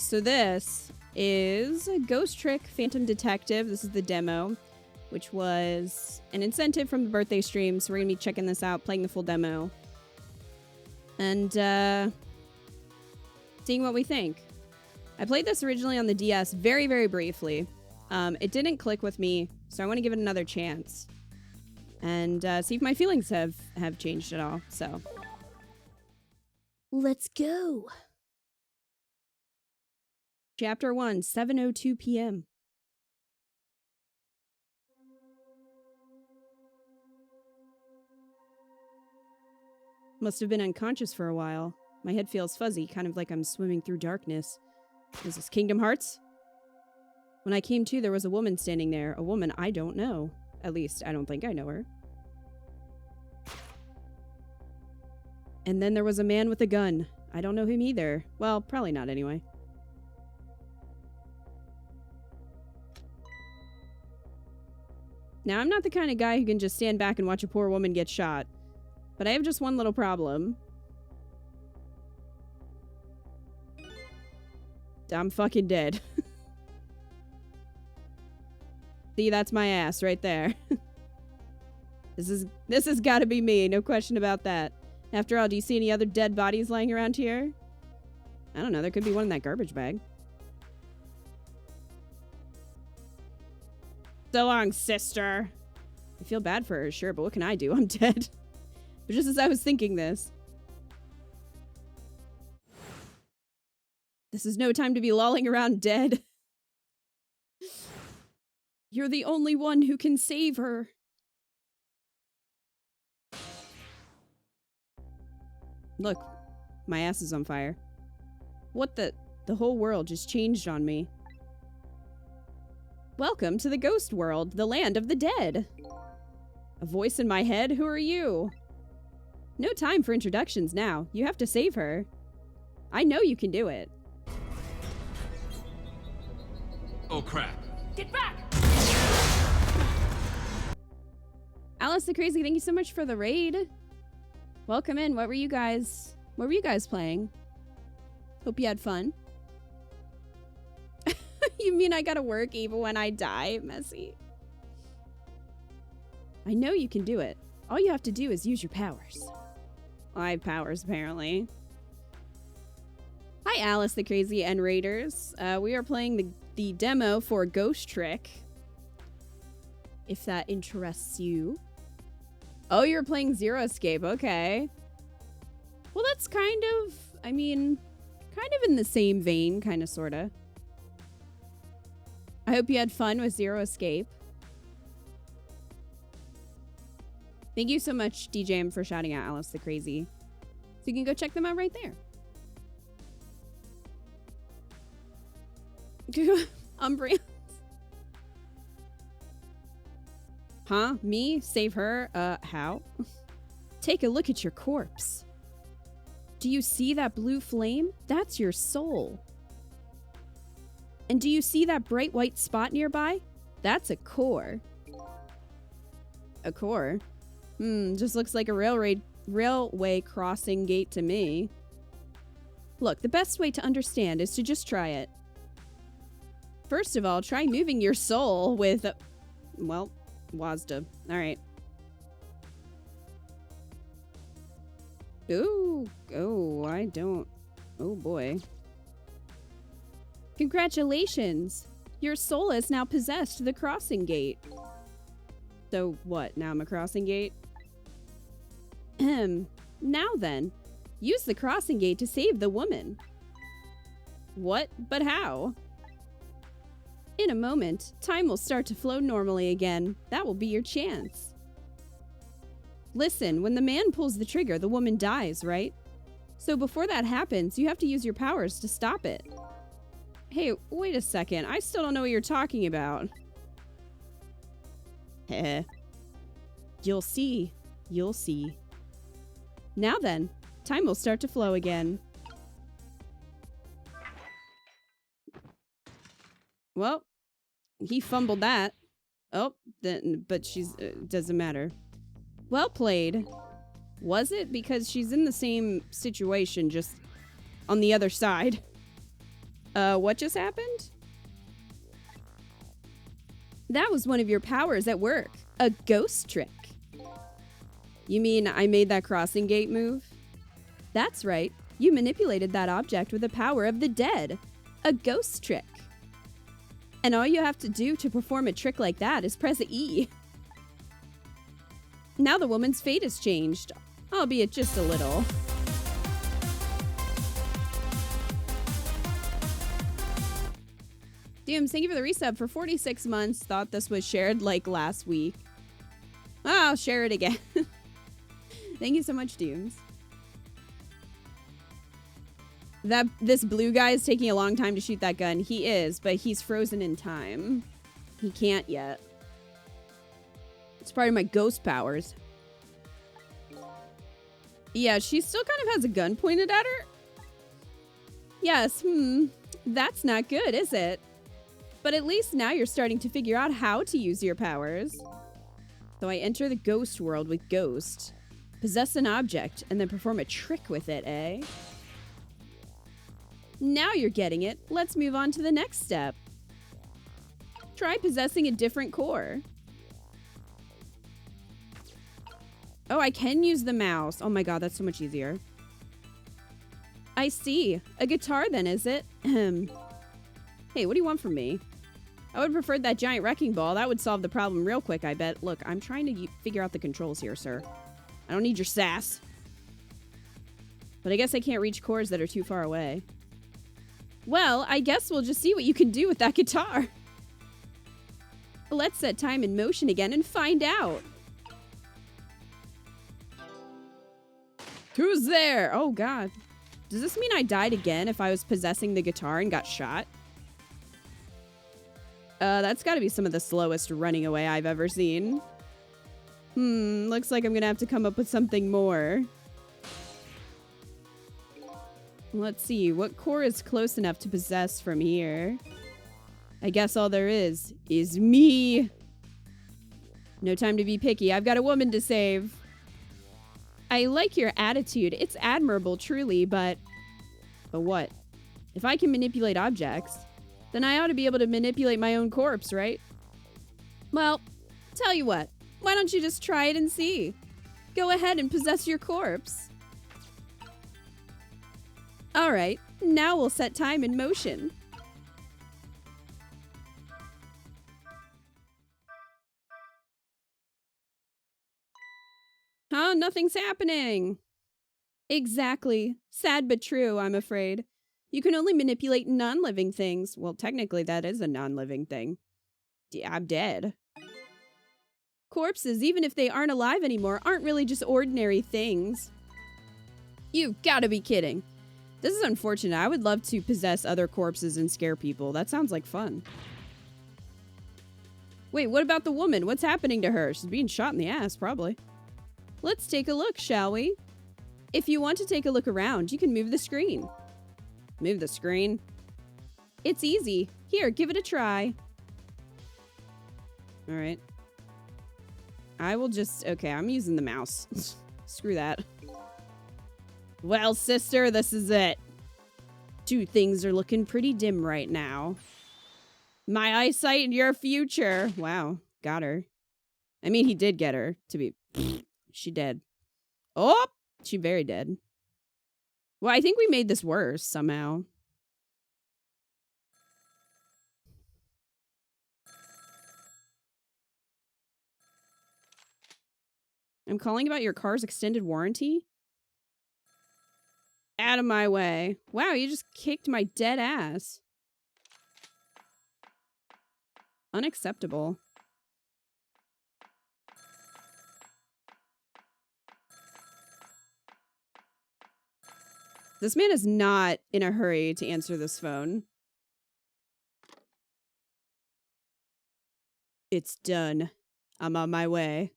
so this is Ghost Trick Phantom Detective. This is the demo, which was an incentive from the birthday stream. So we're going to be checking this out, playing the full demo, and seeing what we think. I played this originally on the DS very, very briefly. It didn't click with me, so I want to give it another chance and see if my feelings have changed at all. So let's go. Chapter 1, 7:02 p.m. Must have been unconscious for a while. My head feels fuzzy, kind of like I'm swimming through darkness. Is this Kingdom Hearts? When I came to, there was a woman standing there. A woman I don't know. At least, I don't think I know her. And then there was a man with a gun. I don't know him either. Well, probably not anyway. Now, I'm not the kind of guy who can just stand back and watch a poor woman get shot. But I have just one little problem. I'm fucking dead. See, that's my ass right there. This has got to be me, no question about that. After all, do you see any other dead bodies lying around here? I don't know, there could be one in that garbage bag. So long, sister. I feel bad for her, sure, but what can I do? I'm dead. But just as I was thinking this. This is no time to be lolling around dead. You're the only one who can save her. Look, my ass is on fire. What the whole world just changed on me. Welcome to the ghost world, the land of the dead. A voice in my head? Who are you? No time for introductions now. You have to save her. I know you can do it. Oh crap. Get back! Alice the Crazy, thank you so much for the raid. Welcome in. What were you guys playing? Hope you had fun. You mean I gotta work even when I die? Messy. I know you can do it. All you have to do is use your powers. Well, I have powers, apparently. Hi, Alice the Crazy and Raiders. We are playing the demo for Ghost Trick. If that interests you. Oh, you're playing Zero Escape. Okay. Well, that's kind of, I mean, kind of in the same vein, kind of, sort of. I hope you had fun with Zero Escape. Thank you so much, DJM, for shouting out Alice the Crazy. So you can go check them out right there. Umbreon. Huh? Me? Save her? How? Take a look at your corpse. Do you see that blue flame? That's your soul. And do you see that bright white spot nearby? That's a core. A core? Just looks like a railway crossing gate to me. Look, the best way to understand is to just try it. First of all, try moving your soul with, well, WASDA. Alright. Ooh. Oh, I don't. Oh boy. Congratulations! Your soul has now possessed the crossing gate. So what, now I'm a crossing gate? Now then, use the crossing gate to save the woman. What? But how? In a moment, time will start to flow normally again. That will be your chance. Listen, when the man pulls the trigger, the woman dies, right? So before that happens, you have to use your powers to stop it. Hey, wait a second. I still don't know what you're talking about. Heh. You'll see. You'll see. Now then, time will start to flow again. Well, he fumbled that. Oh, then, but she's, doesn't matter. Well played. Was it? Because she's in the same situation, just on the other side. What just happened? That was one of your powers at work. A ghost trick. You mean I made that crossing gate move? That's right. You manipulated that object with the power of the dead. A ghost trick. And all you have to do to perform a trick like that is press E. Now the woman's fate has changed, albeit just a little. Dooms, thank you for the resub for 46 months. Thought this was shared like last week. Oh, I'll share it again. Thank you so much, Dooms. This blue guy is taking a long time to shoot that gun. He is, but he's frozen in time. He can't yet. It's part of my ghost powers. Yeah, she still kind of has a gun pointed at her. Yes, that's not good, is it? But at least now you're starting to figure out how to use your powers. So I enter the ghost world with Ghost, possess an object, and then perform a trick with it, eh? Now you're getting it. Let's move on to the next step. Try possessing a different core. Oh, I can use the mouse. Oh my god, that's so much easier. I see. A guitar then, is it? Hey, what do you want from me? I would have preferred that giant wrecking ball. That would solve the problem real quick, I bet. Look, I'm trying to figure out the controls here, sir. I don't need your sass. But I guess I can't reach cores that are too far away. Well, I guess we'll just see what you can do with that guitar. Let's set time in motion again and find out. Who's there? Oh, God. Does this mean I died again if I was possessing the guitar and got shot? That's gotta be some of the slowest running away I've ever seen. Looks like I'm gonna have to come up with something more. Let's see, what core is close enough to possess from here? I guess all there is me. No time to be picky, I've got a woman to save. I like your attitude, it's admirable truly, but what? If I can manipulate objects, then I ought to be able to manipulate my own corpse, right? Well, tell you what, why don't you just try it and see? Go ahead and possess your corpse. Alright, now we'll set time in motion. Huh? Nothing's happening. Exactly. Sad but true, I'm afraid. You can only manipulate non-living things. Well, technically that is a non-living thing. I'm dead. Corpses, even if they aren't alive anymore, aren't really just ordinary things. You've gotta be kidding. This is unfortunate. I would love to possess other corpses and scare people. That sounds like fun. Wait, what about the woman? What's happening to her? She's being shot in the ass, probably. Let's take a look, shall we? If you want to take a look around, you can move the screen. Move the screen? It's easy. Here, give it a try. Alright. I will just... Okay, I'm using the mouse. Screw that. Well, sister, this is it. Two things are looking pretty dim right now. My eyesight and your future. Wow, got her. I mean, he did get her, to be... She dead. Oh! She very dead. Well, I think we made this worse, somehow. I'm calling about your car's extended warranty? Out of my way. Wow, you just kicked my dead ass. Unacceptable. This man is not in a hurry to answer this phone. It's done. I'm on my way.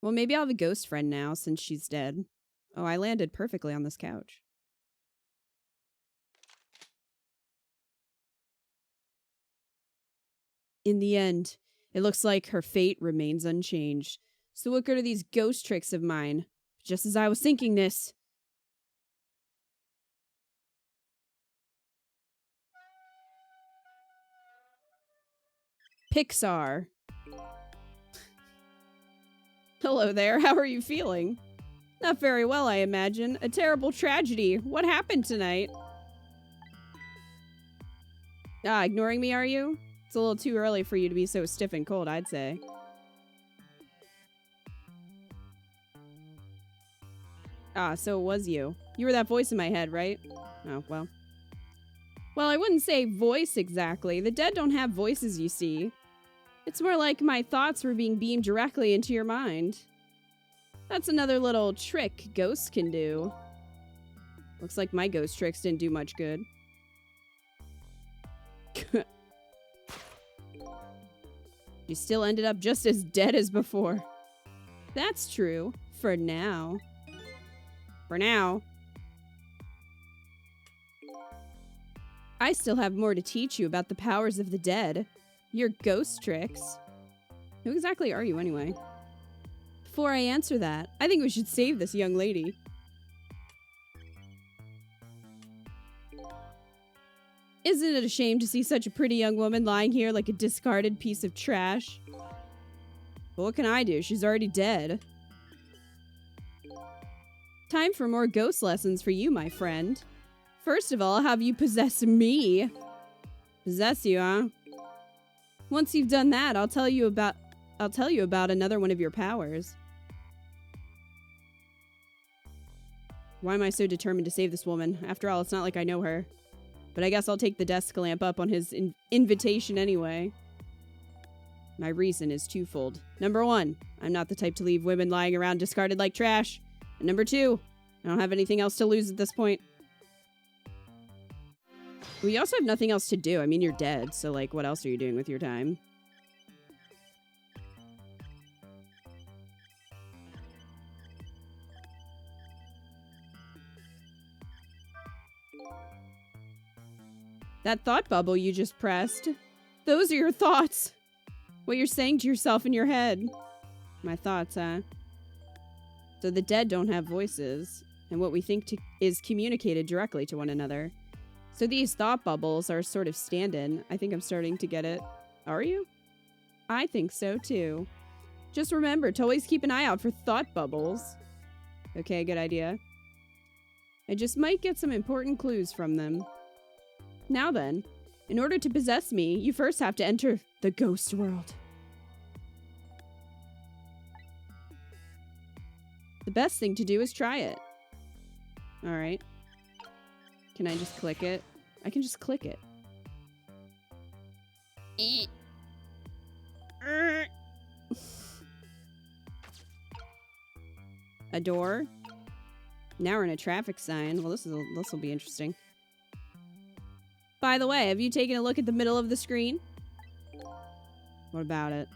Well, maybe I'll have a ghost friend now since she's dead. Oh, I landed perfectly on this couch. In the end, it looks like her fate remains unchanged. So what good are these ghost tricks of mine? Just as I was thinking this... Pixar. Hello there, how are you feeling? Not very well, I imagine. A terrible tragedy. What happened tonight? Ah, ignoring me, are you? It's a little too early for you to be so stiff and cold, I'd say. Ah, so it was you. You were that voice in my head, right? Oh, well. Well, I wouldn't say voice exactly. The dead don't have voices, you see. It's more like my thoughts were being beamed directly into your mind. That's another little trick ghosts can do. Looks like my ghost tricks didn't do much good. You still ended up just as dead as before. That's true. For now. For now. I still have more to teach you about the powers of the dead. Your ghost tricks. Who exactly are you anyway? Before I answer that, I think we should save this young lady. Isn't it a shame to see such a pretty young woman lying here like a discarded piece of trash? But what can I do? She's already dead. Time for more ghost lessons for you, my friend. First of all, I'll have you possess me. Possess you, huh? Once you've done that, I'll tell you about another one of your powers. Why am I so determined to save this woman? After all, it's not like I know her. But I guess I'll take the desk lamp up on his invitation anyway. My reason is twofold. Number one, I'm not the type to leave women lying around discarded like trash. And number two, I don't have anything else to lose at this point. We also have nothing else to do. I mean, you're dead, so like, what else are you doing with your time? That thought bubble you just pressed. Those are your thoughts. What you're saying to yourself in your head. My thoughts, huh? So the dead don't have voices, and what we think is communicated directly to one another. So these thought bubbles are sort of stand-in. I think I'm starting to get it. Are you? I think so, too. Just remember to always keep an eye out for thought bubbles. Okay, good idea. I just might get some important clues from them. Now then, in order to possess me, you first have to enter the ghost world. The best thing to do is try it. Alright. Can I just click it? I can just click it. A door. Now we're in a traffic sign. Well, this will be interesting. By the way, have you taken a look at the middle of the screen? What about it?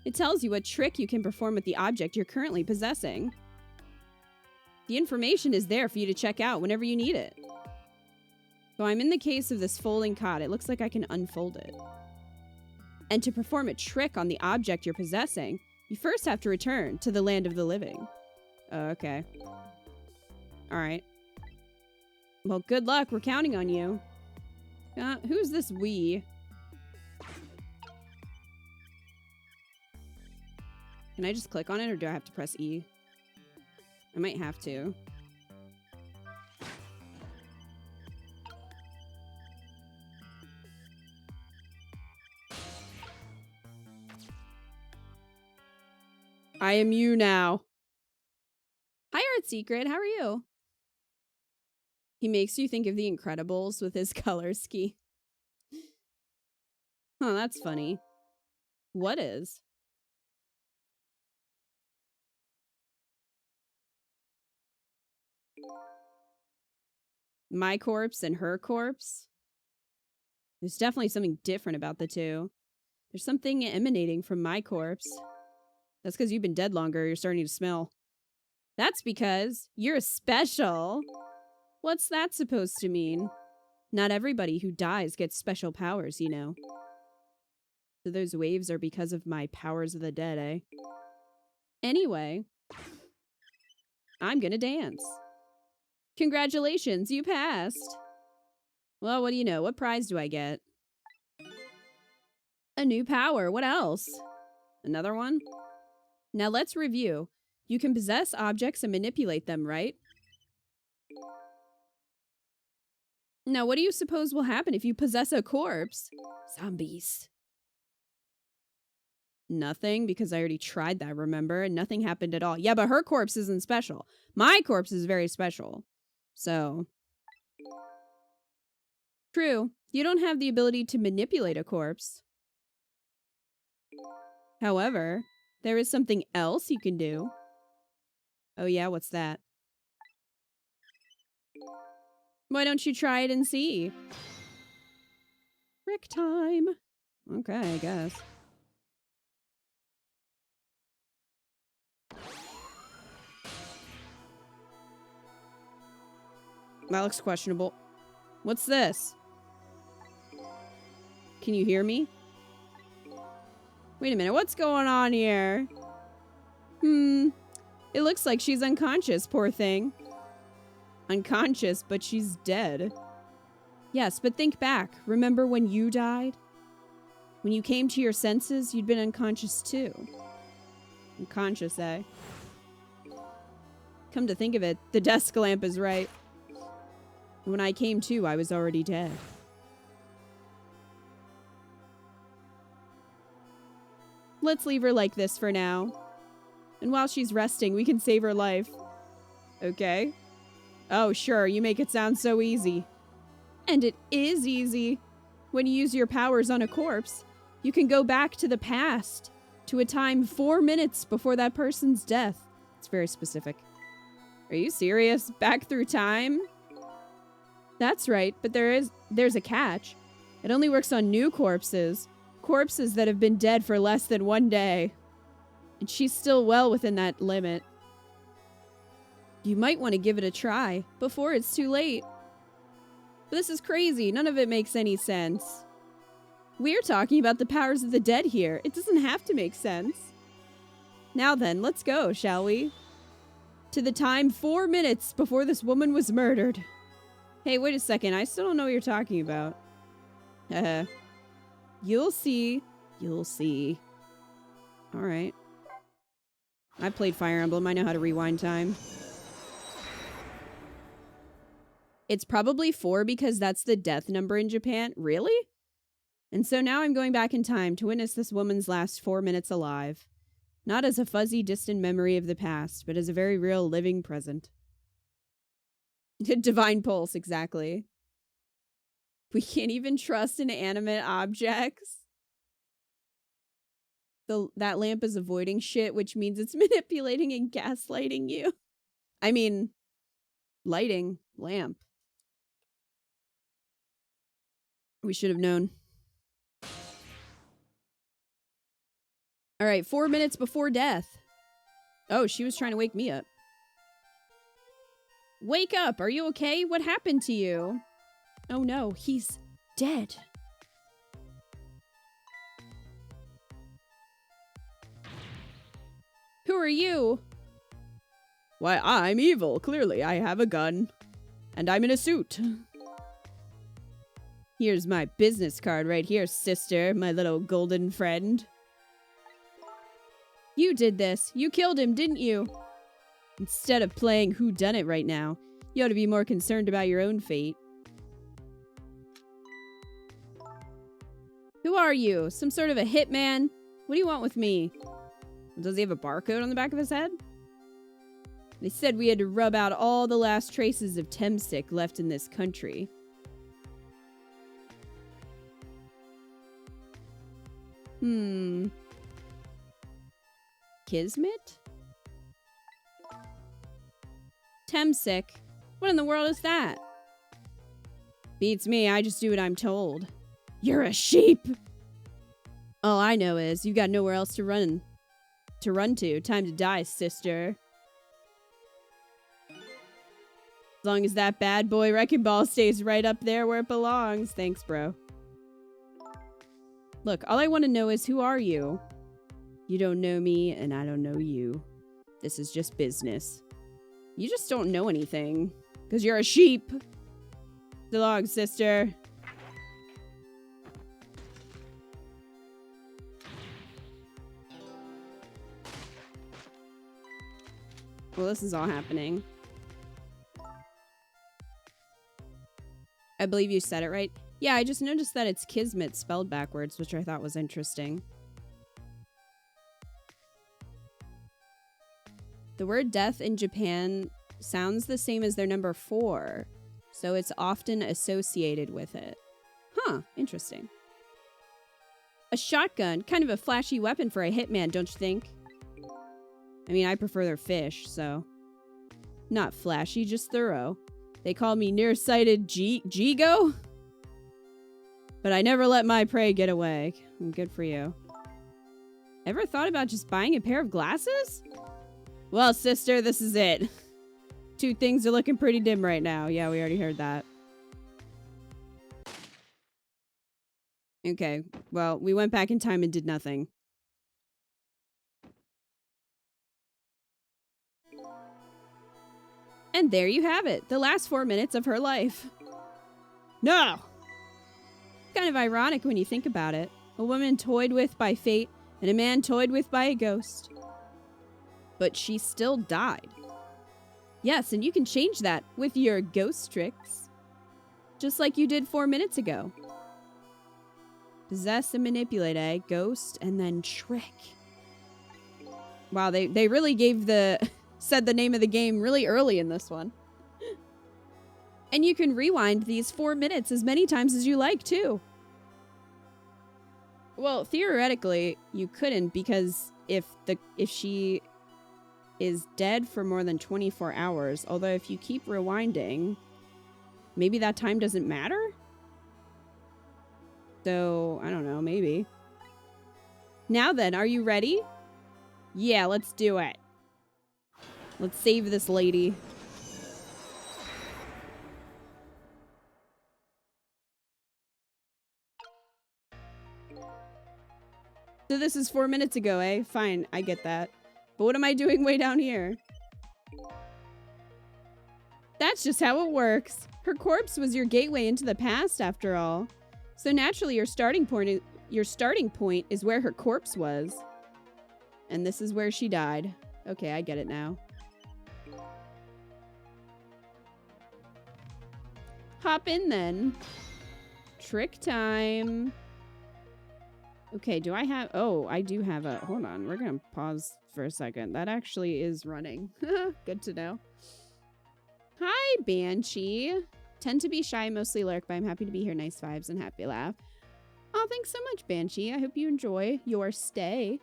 It tells you what trick you can perform with the object you're currently possessing. The information is there for you to check out whenever you need it. So I'm in the case of this folding cot. It looks like I can unfold it. And to perform a trick on the object you're possessing, you first have to return to the land of the living. Oh, okay. Alright. Well, good luck. We're counting on you. Who's this we? Can I just click on it, or do I have to press E? I might have to. I am you now. Hi, Art Secret. How are you? He makes you think of The Incredibles with his color scheme. Oh, that's funny. What is? My corpse and her corpse? There's definitely something different about the two. There's something emanating from my corpse. That's because you've been dead longer, you're starting to smell. That's because you're special. What's that supposed to mean? Not everybody who dies gets special powers, you know. So those waves are because of my powers of the dead, eh? Anyway, I'm gonna dance. Congratulations, you passed. Well, what do you know? What prize do I get? A new power. What else? Another one? Now let's review. You can possess objects and manipulate them, right? Now, what do you suppose will happen if you possess a corpse? Zombies. Nothing, because I already tried that, remember? And nothing happened at all. Yeah, but her corpse isn't special. My corpse is very special. So. True. You don't have the ability to manipulate a corpse. However, there is something else you can do. Oh yeah, what's that? Why don't you try it and see? Trick time. Okay, I guess. That looks questionable. What's this? Can you hear me? Wait a minute, what's going on here? It looks like she's unconscious, poor thing. Unconscious, but she's dead. Yes, but think back. Remember when you died? When you came to your senses, you'd been unconscious too. Unconscious, eh? Come to think of it, the desk lamp is right. When I came to, I was already dead. Let's leave her like this for now. And while she's resting, we can save her life. Okay? Oh, sure, you make it sound so easy. And it is easy. When you use your powers on a corpse, you can go back to the past, to a time 4 minutes before that person's death. It's very specific. Are you serious? Back through time? That's right, but there's a catch. It only works on new corpses. Corpses that have been dead for less than 1 day. And she's still well within that limit. You might want to give it a try before it's too late. But this is crazy. None of it makes any sense. We're talking about the powers of the dead here. It doesn't have to make sense. Now then, let's go, shall we? To the time 4 minutes before this woman was murdered. Hey, wait a second. I still don't know what you're talking about. You'll see. You'll see. Alright. I played Fire Emblem. I know how to rewind time. It's probably 4 because that's the death number in Japan. Really? And so now I'm going back in time to witness this woman's last 4 minutes alive. Not as a fuzzy, distant memory of the past, but as a very real, living present. Divine Pulse, exactly. We can't even trust inanimate objects. That lamp is avoiding shit, which means it's manipulating and gaslighting you. I mean, lighting, lamp. We should have known. Alright, 4 minutes before death. Oh, she was trying to wake me up. Wake up! Are you okay? What happened to you? Oh no, he's dead. Who are you? Why, I'm evil. Clearly, I have a gun. And I'm in a suit. Here's my business card right here, sister, my little golden friend. You did this. You killed him, didn't you? Instead of playing whodunit right now, you ought to be more concerned about your own fate. Who are you? Some sort of a hitman? What do you want with me? Does he have a barcode on the back of his head? They said we had to rub out all the last traces of Temsic left in this country. Kismet? Temsic? What in the world is that? Beats me, I just do what I'm told. You're a sheep! All I know is you got nowhere else to run to. Time to die, sister. As long as that bad boy wrecking ball stays right up there where it belongs. Thanks, bro. Look, all I want to know is who are you? You don't know me, and I don't know you. This is just business. You just don't know anything. Because you're a sheep. So long, sister. Well, this is all happening. I believe you said it right. Yeah, I just noticed that it's Kismet spelled backwards, which I thought was interesting. The word death in Japan sounds the same as their number 4, so it's often associated with it. Huh, interesting. A shotgun, kind of a flashy weapon for a hitman, don't you think? I mean, I prefer their fish, so... Not flashy, just thorough. They call me nearsighted Jigo? But I never let my prey get away. Good for you. Ever thought about just buying a pair of glasses? Well, sister, this is it. 2 things are looking pretty dim right now. Yeah, we already heard that. Okay, well, we went back in time and did nothing. And there you have it, the last 4 minutes of her life. No! Kind of ironic when you think about it. A woman toyed with by fate, and a man toyed with by a ghost. But she still died. Yes, and you can change that with your ghost tricks. Just like you did 4 minutes ago. Possess and manipulate, eh? Ghost, and then trick. Wow, they really gave said the name of the game really early in this one. And you can rewind these 4 minutes as many times as you like, too. Well, theoretically, you couldn't, because if she is dead for more than 24 hours, although if you keep rewinding, maybe that time doesn't matter? So, I don't know, maybe. Now then, are you ready? Yeah, let's do it. Let's save this lady. So this is 4 minutes ago, eh? Fine, I get that. But what am I doing way down here? That's just how it works. Her corpse was your gateway into the past, after all. So naturally, your starting point is where her corpse was. And this is where she died. Okay, I get it now. Hop in then. Trick time. Okay, do I have... Oh, I do have a... Hold on, we're gonna pause for a second. That actually is running. Good to know. Hi, Banshee. Tend to be shy, mostly lurk, but I'm happy to be here. Nice vibes and happy laugh. Oh, thanks so much, Banshee. I hope you enjoy your stay.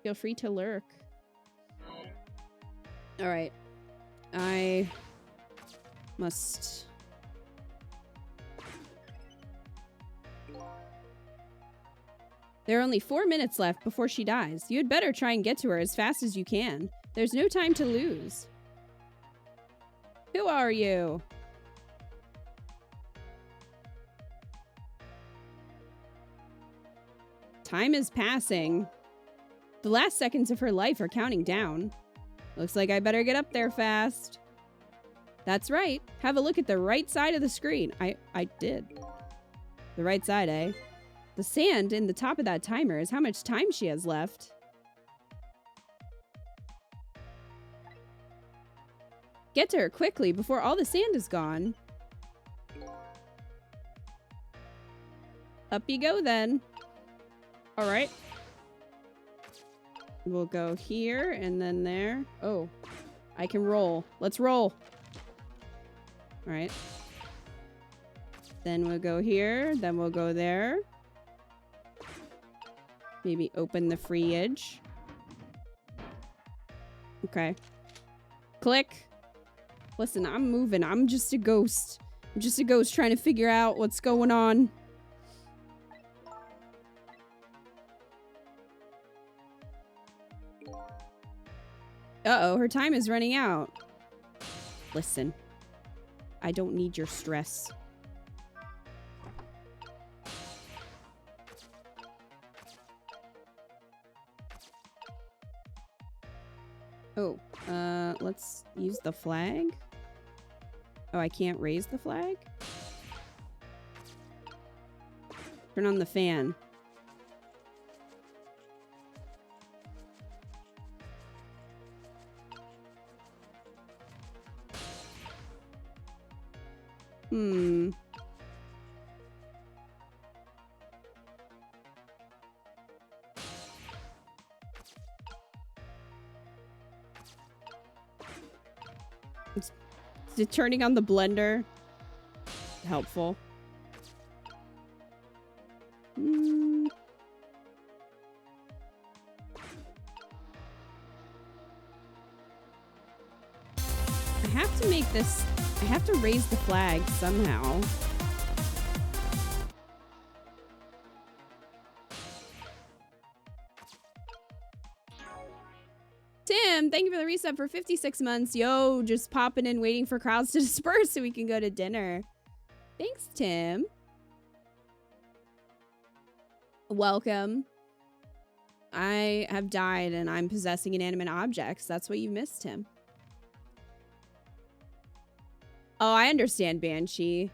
Feel free to lurk. Alright. I must... There are only 4 minutes left before she dies. You had better try and get to her as fast as you can. There's no time to lose. Who are you? Time is passing. The last seconds of her life are counting down. Looks like I better get up there fast. That's right. Have a look at the right side of the screen. I did. The right side, eh? The sand in the top of that timer is how much time she has left. Get to her quickly before all the sand is gone. Up you go then. Alright. We'll go here and then there. Oh, I can roll. Let's roll. Alright. Then we'll go here. Then we'll go there. Maybe open the fridge. Okay. Click. Listen, I'm moving. I'm just a ghost. I'm just a ghost trying to figure out what's going on. Uh-oh, her time is running out. Listen. I don't need your stress. Oh, let's use the flag. Oh, I can't raise the flag? Turn on the fan. Turning on the blender. Helpful. I have to make this... I have to raise the flag somehow. Tim, thank you for the resub for 56 months. Yo, just popping in, waiting for crowds to disperse so we can go to dinner. Thanks, Tim. Welcome. I have died and I'm possessing inanimate objects. That's what you missed, Tim. Oh, I understand, Banshee.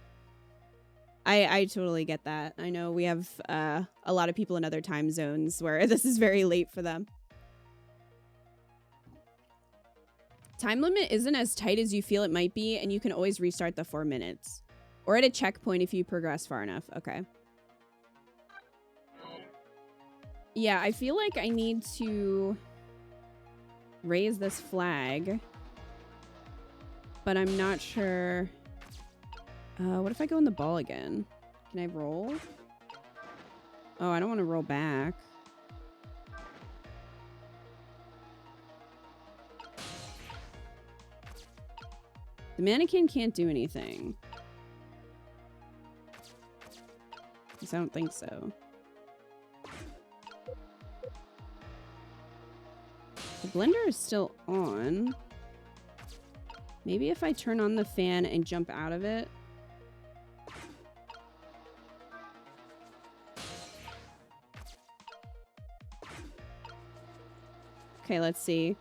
I totally get that. I know we have a lot of people in other time zones where this is very late for them. Time limit isn't as tight as you feel it might be, and you can always restart the 4 minutes. Or at a checkpoint if you progress far enough. Okay. Yeah, I feel like I need to raise this flag. But I'm not sure. What if I go in the ball again? Can I roll? Oh, I don't want to roll back. The mannequin can't do anything. At least I don't think so. The blender is still on. Maybe if I turn on the fan and jump out of it. Okay, let's see.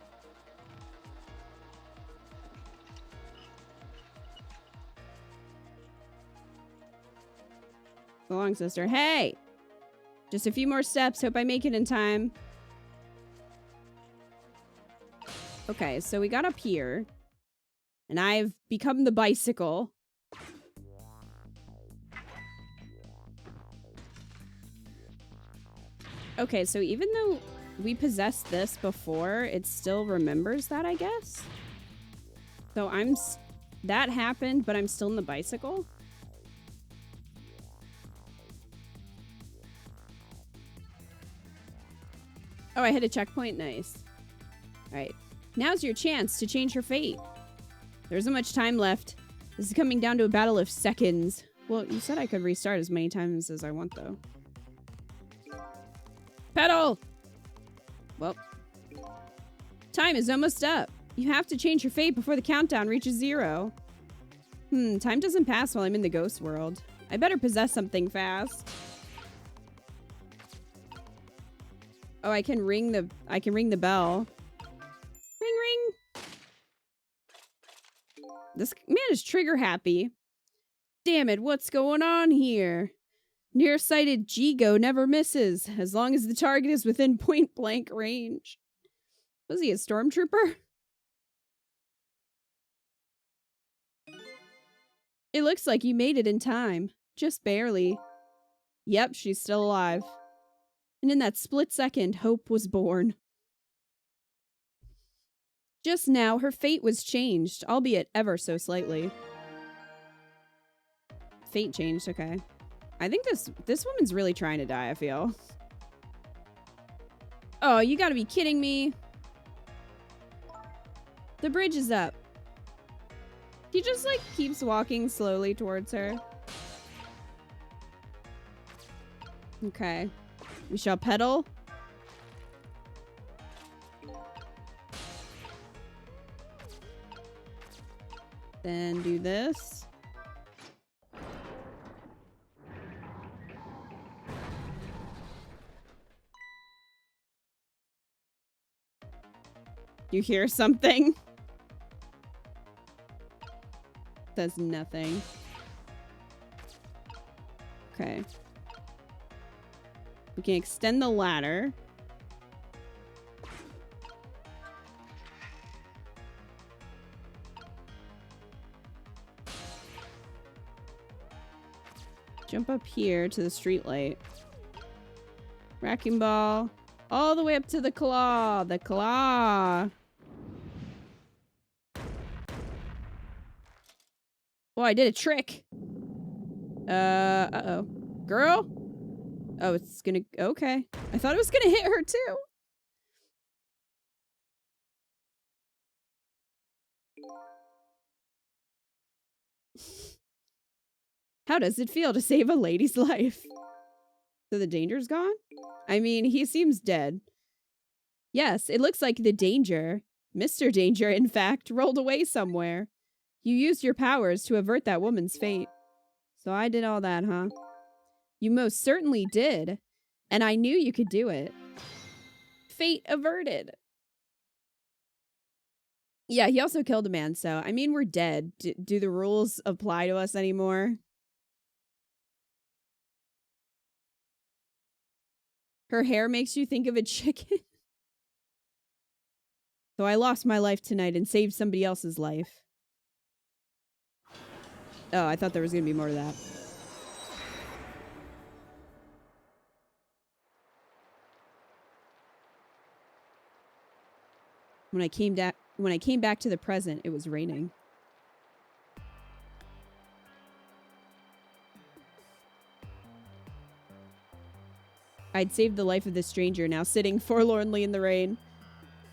So long, sister. Hey! Just a few more steps. Hope I make it in time. Okay, so we got up here. And I've become the bicycle. Okay, so even though we possessed this before, it still remembers that, I guess? So that happened, but I'm still in the bicycle? Oh, I hit a checkpoint? Nice. Alright. Now's your chance to change your fate. There isn't much time left. This is coming down to a battle of seconds. Well, you said I could restart as many times as I want, though. Pedal! Well. Time is almost up. You have to change your fate before the countdown reaches 0. Time doesn't pass while I'm in the ghost world. I better possess something fast. Oh, I can ring the bell. Ring, ring! This man is trigger happy. Damn it, what's going on here? Nearsighted Jigo never misses, as long as the target is within point-blank range. Was he a stormtrooper? It looks like you made it in time. Just barely. Yep, she's still alive. And in that split second, hope was born. Just now, her fate was changed, albeit ever so slightly. Fate changed, okay. I think this woman's really trying to die, I feel. Oh, you gotta be kidding me. The bridge is up. He just, like, keeps walking slowly towards her. Okay. We shall pedal. Then do this. You hear something? Says nothing. Okay. We can extend the ladder. Jump up here to the streetlight. Wrecking ball. All the way up to the claw. The claw. Oh, I did a trick. Uh-oh. Girl? Oh, it's gonna... Okay. I thought it was gonna hit her, too. How does it feel to save a lady's life? So the danger's gone? I mean, he seems dead. Yes, it looks like the danger, Mr. Danger, in fact, rolled away somewhere. You used your powers to avert that woman's fate. So I did all that, huh? You most certainly did. And I knew you could do it. Fate averted. Yeah, he also killed a man, so, I mean, we're dead. Do the rules apply to us anymore? Her hair makes you think of a chicken? So I lost my life tonight and saved somebody else's life. Oh, I thought there was gonna be more to that. When I came back to the present, it was raining. I'd saved the life of this stranger now sitting forlornly in the rain.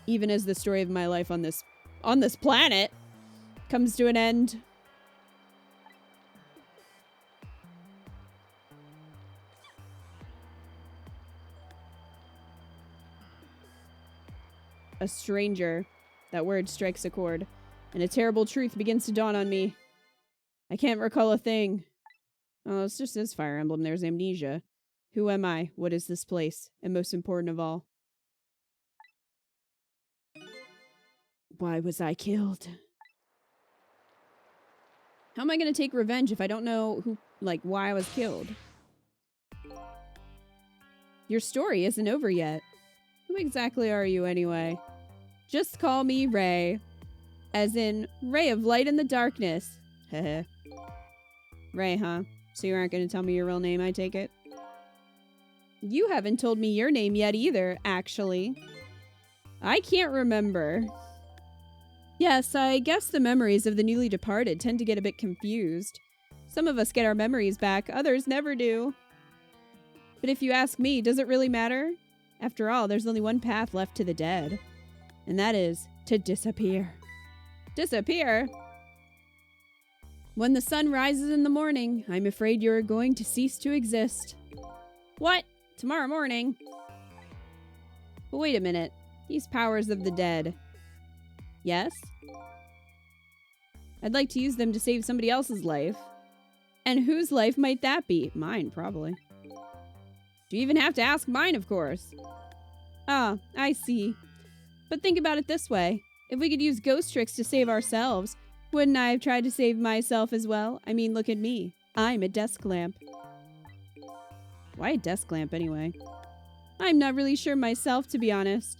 Even as the story of my life on this planet comes to an end. A stranger. That word strikes a chord, and a terrible truth begins to dawn on me. I can't recall a thing. Oh, it's just this Fire Emblem. There's amnesia. Who am I? What is this place? And most important of all, why was I killed? How am I going to take revenge if I don't know who, like, why I was killed? Your story isn't over yet. Who exactly are you anyway? Just call me Ray. As in, ray of light in the darkness. Heh. Ray, huh? So you aren't going to tell me your real name, I take it? You haven't told me your name yet either, actually. I can't remember. Yes, I guess the memories of the newly departed tend to get a bit confused. Some of us get our memories back, others never do. But if you ask me, does it really matter? After all, there's only one path left to the dead. And that is to disappear. Disappear? When the sun rises in the morning, I'm afraid you're going to cease to exist. What? Tomorrow morning? But wait a minute. These powers of the dead. Yes? I'd like to use them to save somebody else's life. And whose life might that be? Mine, probably. Do you even have to ask mine, of course? Ah, I see. But think about it this way. If we could use ghost tricks to save ourselves, wouldn't I have tried to save myself as well? I mean, look at me. I'm a desk lamp. Why a desk lamp, anyway? I'm not really sure myself, to be honest.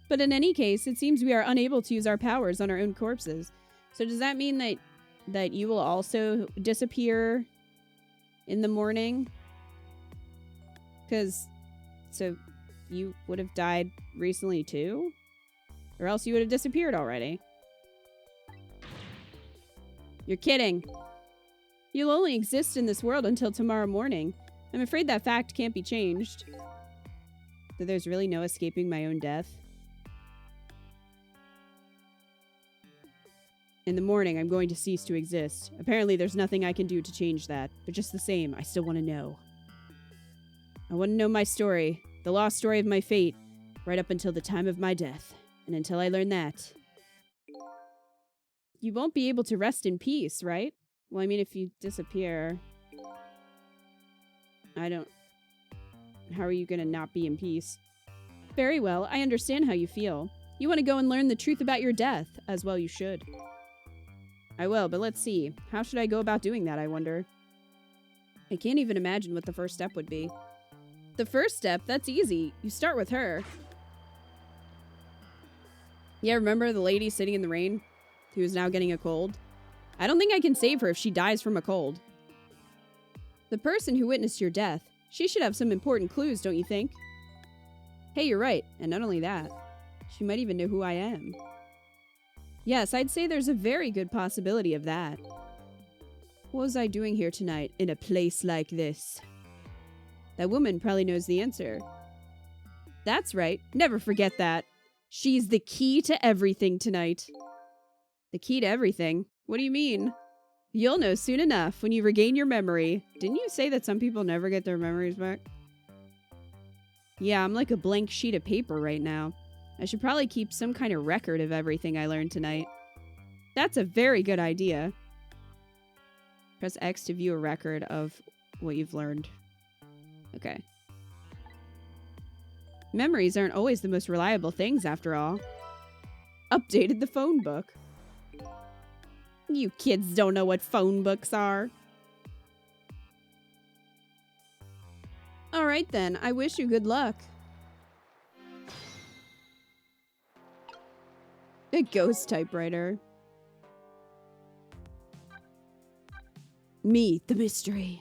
But in any case, it seems we are unable to use our powers on our own corpses. So does that mean that you will also disappear in the morning? So you would have died recently too? Or else you would have disappeared already. You're kidding. You'll only exist in this world until tomorrow morning. I'm afraid that fact can't be changed. So there's really no escaping my own death. In the morning, I'm going to cease to exist. Apparently, there's nothing I can do to change that. But just the same, I still want to know. I want to know my story. The lost story of my fate. Right up until the time of my death. And until I learn that. You won't be able to rest in peace, right? Well, I mean, if you disappear... How are you going to not be in peace? Very well, I understand how you feel. You want to go and learn the truth about your death. As well you should. I will, but let's see. How should I go about doing that, I wonder? I can't even imagine what the first step would be. The first step? That's easy. You start with her. Yeah, remember the lady sitting in the rain? Who is now getting a cold? I don't think I can save her if she dies from a cold. The person who witnessed your death. She should have some important clues, don't you think? Hey, you're right. And not only that, she might even know who I am. Yes, I'd say there's a very good possibility of that. What was I doing here tonight in a place like this? That woman probably knows the answer. That's right. Never forget that. She's the key to everything tonight. The key to everything? What do you mean? You'll know soon enough when you regain your memory. Didn't you say that some people never get their memories back? Yeah, I'm like a blank sheet of paper right now. I should probably keep some kind of record of everything I learned tonight. That's a very good idea. Press X to view a record of what you've learned. Okay. Memories aren't always the most reliable things, after all. Updated the phone book. You kids don't know what phone books are. Alright then, I wish you good luck. A ghost typewriter. Meet the mystery.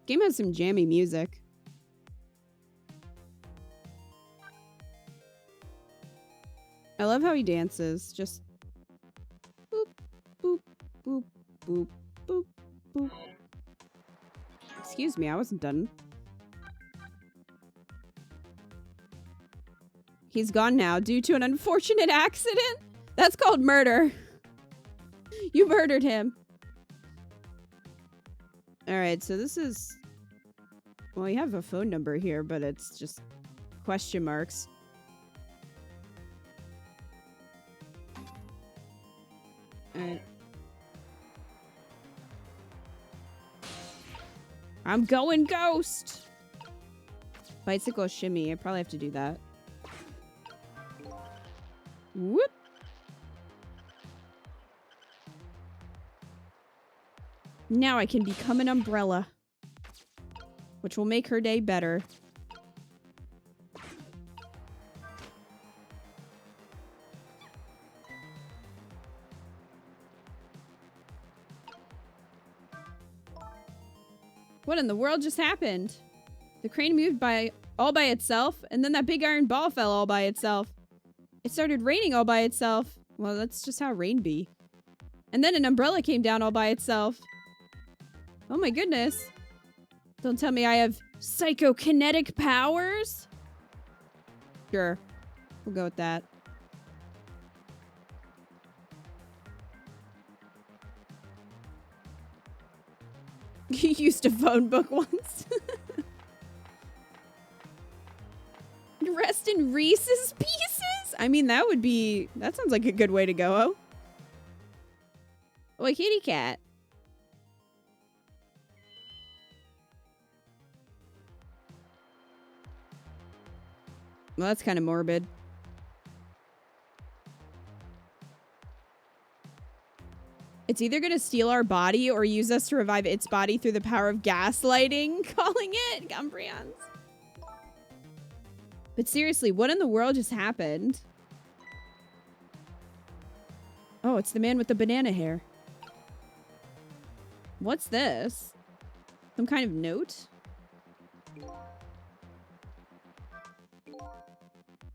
Game has some jammy music. I love how he dances. Just boop, boop, boop, boop, boop, boop. Excuse me, I wasn't done. He's gone now due to an unfortunate accident. That's called murder. You murdered him. Alright, so this is... Well, you have a phone number here, but it's just question marks. Alright. I'm going ghost! Bicycle shimmy. I probably have to do that. Whoop! Now I can become an umbrella. Which will make her day better. What in the world just happened? The crane moved all by itself, and then that big iron ball fell all by itself. It started raining all by itself. Well, that's just how rain be. And then an umbrella came down all by itself. Oh my goodness. Don't tell me I have psychokinetic powers? Sure. We'll go with that. You used a phone book once. Rest in Reese's Pieces? I mean, that sounds like a good way to go. Oh, a kitty cat. Well, that's kind of morbid. It's either going to steal our body or use us to revive its body through the power of gaslighting. Calling it Gumbrians. But seriously, what in the world just happened? Oh, it's the man with the banana hair. What's this? Some kind of note?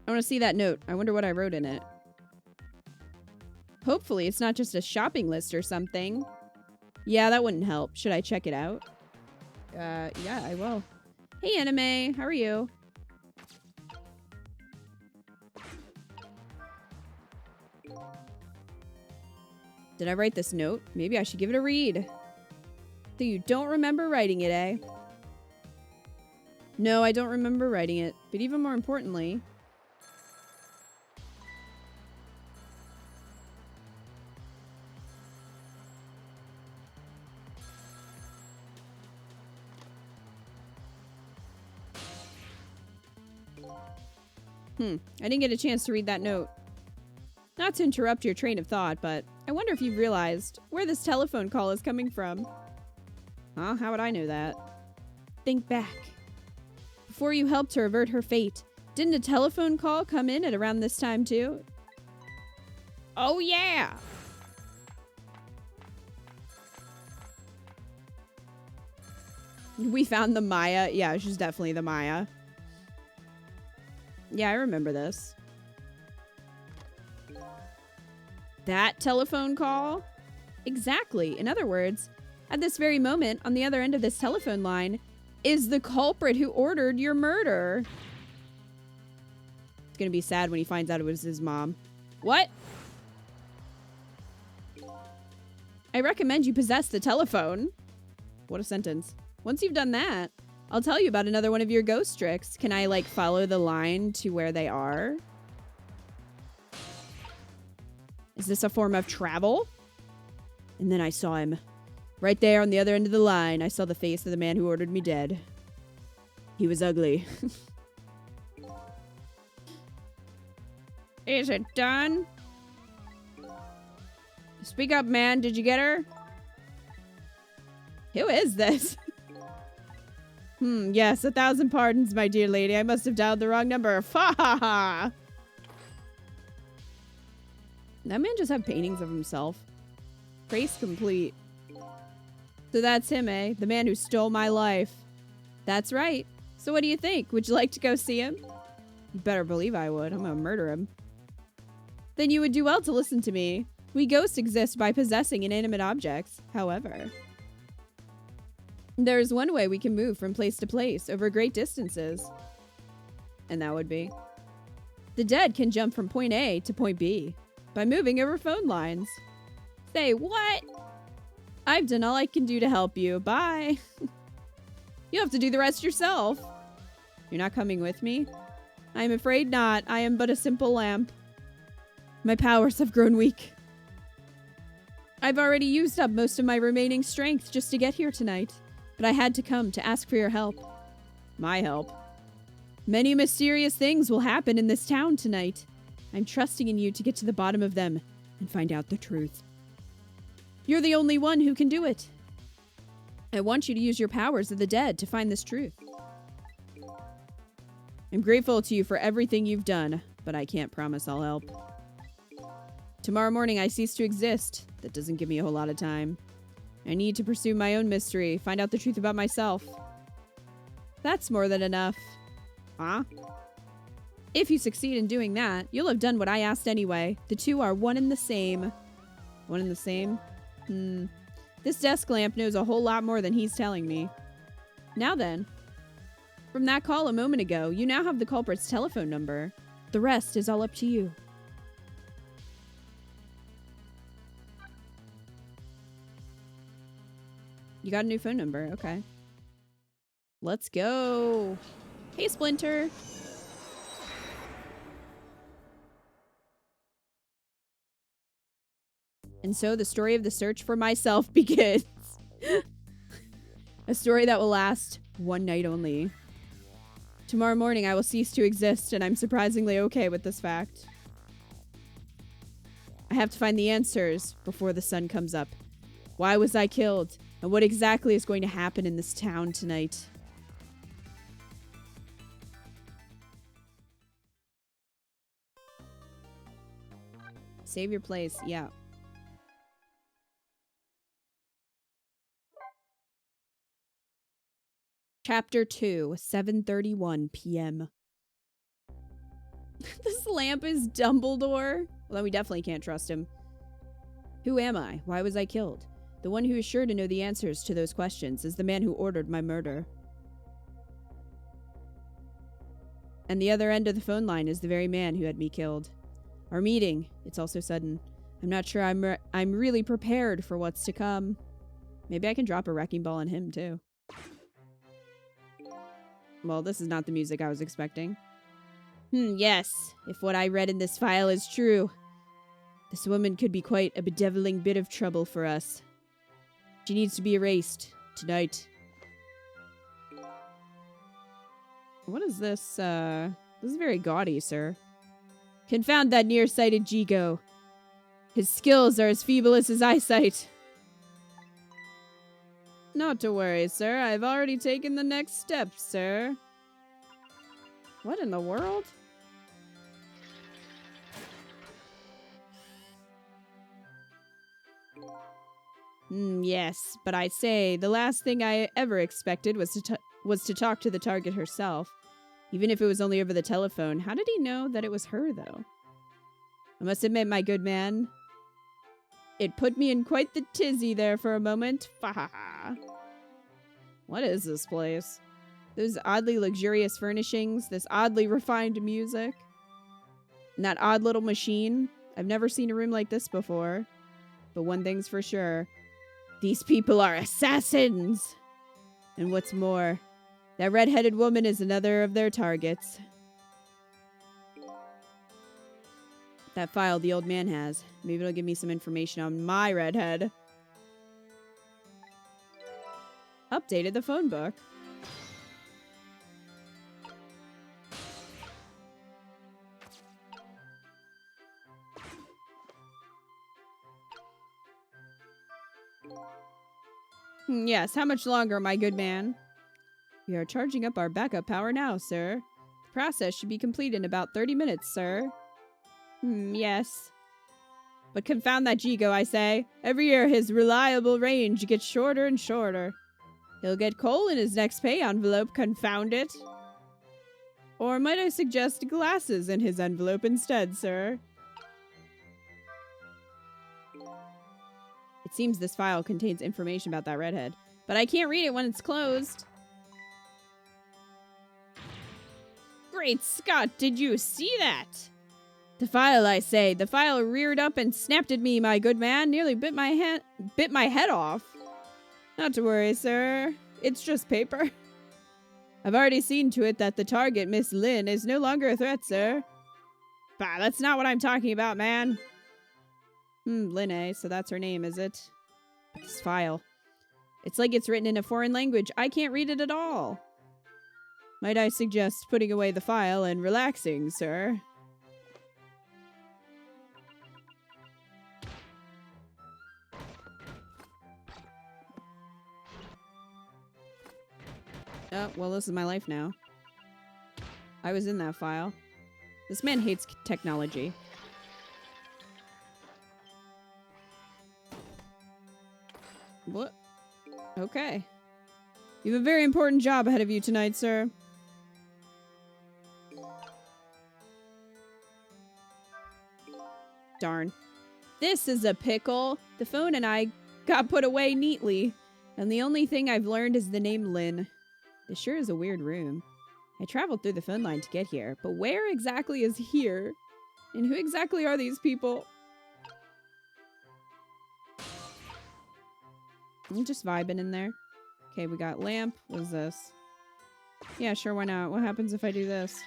I want to see that note. I wonder what I wrote in it. Hopefully it's not just a shopping list or something. Yeah, that wouldn't help. Should I check it out? Yeah, I will. Hey, Anime. How are you? Did I write this note? Maybe I should give it a read. So you don't remember writing it, eh? No, I don't remember writing it. But even more importantly... I didn't get a chance to read that note. Not to interrupt your train of thought, but I wonder if you've realized where this telephone call is coming from. Huh? How would I know that? Think back. Before you helped her avert her fate, didn't a telephone call come in at around this time too? Oh yeah! We found the Maya. Yeah, she's definitely the Maya. Yeah, I remember this. That telephone call? Exactly. In other words, at this very moment, on the other end of this telephone line, is the culprit who ordered your murder. It's gonna be sad when he finds out it was his mom. What? I recommend you possess the telephone. What a sentence. Once you've done that, I'll tell you about another one of your ghost tricks. Can I, like, follow the line to where they are? Is this a form of travel? And then I saw him. Right there on the other end of the line, I saw the face of the man who ordered me dead. He was ugly. Is it done? Speak up, man. Did you get her? Who is this? Yes, 1,000 pardons, my dear lady. I must have dialed the wrong number. Fa ha ha! That man just had paintings of himself. Trace complete. So that's him, eh? The man who stole my life. That's right. So what do you think? Would you like to go see him? You better believe I would. I'm gonna murder him. Then you would do well to listen to me. We ghosts exist by possessing inanimate objects. However, there is one way we can move from place to place over great distances. And that would be? The dead can jump from point A to point B by moving over phone lines. Say what? I've done all I can do to help you. Bye. You'll have to do the rest yourself. You're not coming with me? I am afraid not. I am but a simple lamp. My powers have grown weak. I've already used up most of my remaining strength just to get here tonight, but I had to come to ask for your help. My help? Many mysterious things will happen in this town tonight. I'm trusting in you to get to the bottom of them and find out the truth. You're the only one who can do it. I want you to use your powers of the dead to find this truth. I'm grateful to you for everything you've done, but I can't promise I'll help. Tomorrow morning I cease to exist. That doesn't give me a whole lot of time. I need to pursue my own mystery, find out the truth about myself. That's more than enough. Huh? If you succeed in doing that, you'll have done what I asked anyway. The two are one and the same. One and the same? This desk lamp knows a whole lot more than he's telling me. Now then. From that call a moment ago, you now have the culprit's telephone number. The rest is all up to you. You got a new phone number. Okay. Let's go. Hey, Splinter. And so the story of the search for myself begins. A story that will last one night only. Tomorrow morning I will cease to exist, and I'm surprisingly okay with this fact. I have to find the answers before the sun comes up. Why was I killed? And what exactly is going to happen in this town tonight? Save your place. Yeah. Chapter 2, 7:31 p.m. This lamp is Dumbledore? Well, then we definitely can't trust him. Who am I? Why was I killed? The one who is sure to know the answers to those questions is the man who ordered my murder. And the other end of the phone line is the very man who had me killed. Our meeting, it's all so sudden. I'm not sure I'm really prepared for what's to come. Maybe I can drop a wrecking ball on him, too. Well, this is not the music I was expecting. Yes. If what I read in this file is true, this woman could be quite a bedeviling bit of trouble for us. She needs to be erased. Tonight. What is this? This is very gaudy, sir. Confound that nearsighted Jigo. His skills are as feeble as his eyesight. Not to worry, sir. I've already taken the next step, sir. What in the world? Yes, but I say, the last thing I ever expected was to talk to the target herself. Even if it was only over the telephone. How did he know that it was her, though? I must admit, my good man, It put me in quite the tizzy there for a moment. Fahaha. What is this place? Those oddly luxurious furnishings, this oddly refined music, and that odd little machine. I've never seen a room like this before. But one thing's for sure. These people are assassins! And what's more, that red-headed woman is another of their targets. That file the old man has. Maybe it'll give me some information on my redhead. Updated the phone book. Yes, how much longer, my good man? We are charging up our backup power now, sir. The process should be complete in about 30 minutes, sir. Yes. But confound that Jigo, I say. Every year his reliable range gets shorter and shorter. He'll get coal in his next pay envelope, confound it. Or might I suggest glasses in his envelope instead, sir? It seems this file contains information about that redhead, but I can't read it when it's closed. Great Scott, did you see that? The file, I say. The file reared up and snapped at me, my good man. Nearly bit my head off. Not to worry, sir. It's just paper. I've already seen to it that the target, Miss Lynn, is no longer a threat, sir. Bah, that's not what I'm talking about, man. Lynn, eh? So that's her name, is it? This file. It's like it's written in a foreign language. I can't read it at all. Might I suggest putting away the file and relaxing, sir? Oh, well, this is my life now. I was in that file. This man hates technology. What? Okay. You have a very important job ahead of you tonight, sir. Darn. This is a pickle. The phone and I got put away neatly. And the only thing I've learned is the name Lynn. This sure is a weird room. I traveled through the phone line to get here, but where exactly is here? And who exactly are these people? I'm just vibing in there. Okay, we got lamp. What is this? Yeah, sure, why not? What happens if I do this?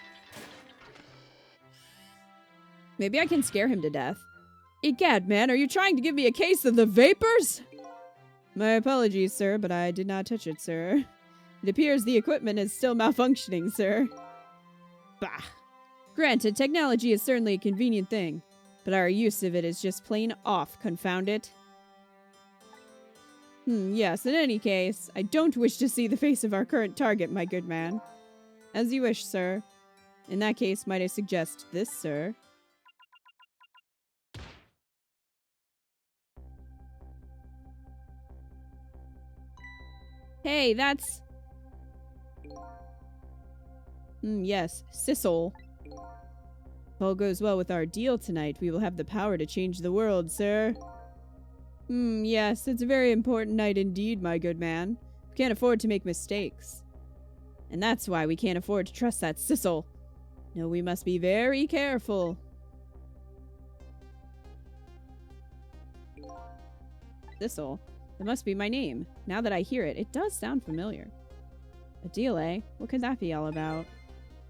Maybe I can scare him to death. Egad, man, are you trying to give me a case of the vapors? My apologies, sir, but I did not touch it, sir. It appears the equipment is still malfunctioning, sir. Bah. Granted, technology is certainly a convenient thing, but our use of it is just plain off, confound it. Yes, in any case, I don't wish to see the face of our current target, my good man. As you wish, sir. In that case, might I suggest this, sir? Hey, that's... yes, Sissel. If all goes well with our deal tonight, we will have the power to change the world, sir. Yes, it's a very important night indeed, my good man. We can't afford to make mistakes. And that's why we can't afford to trust that Sissel. No, we must be very careful. Sissel? That must be my name. Now that I hear it, it does sound familiar. A deal, eh? What could that be all about?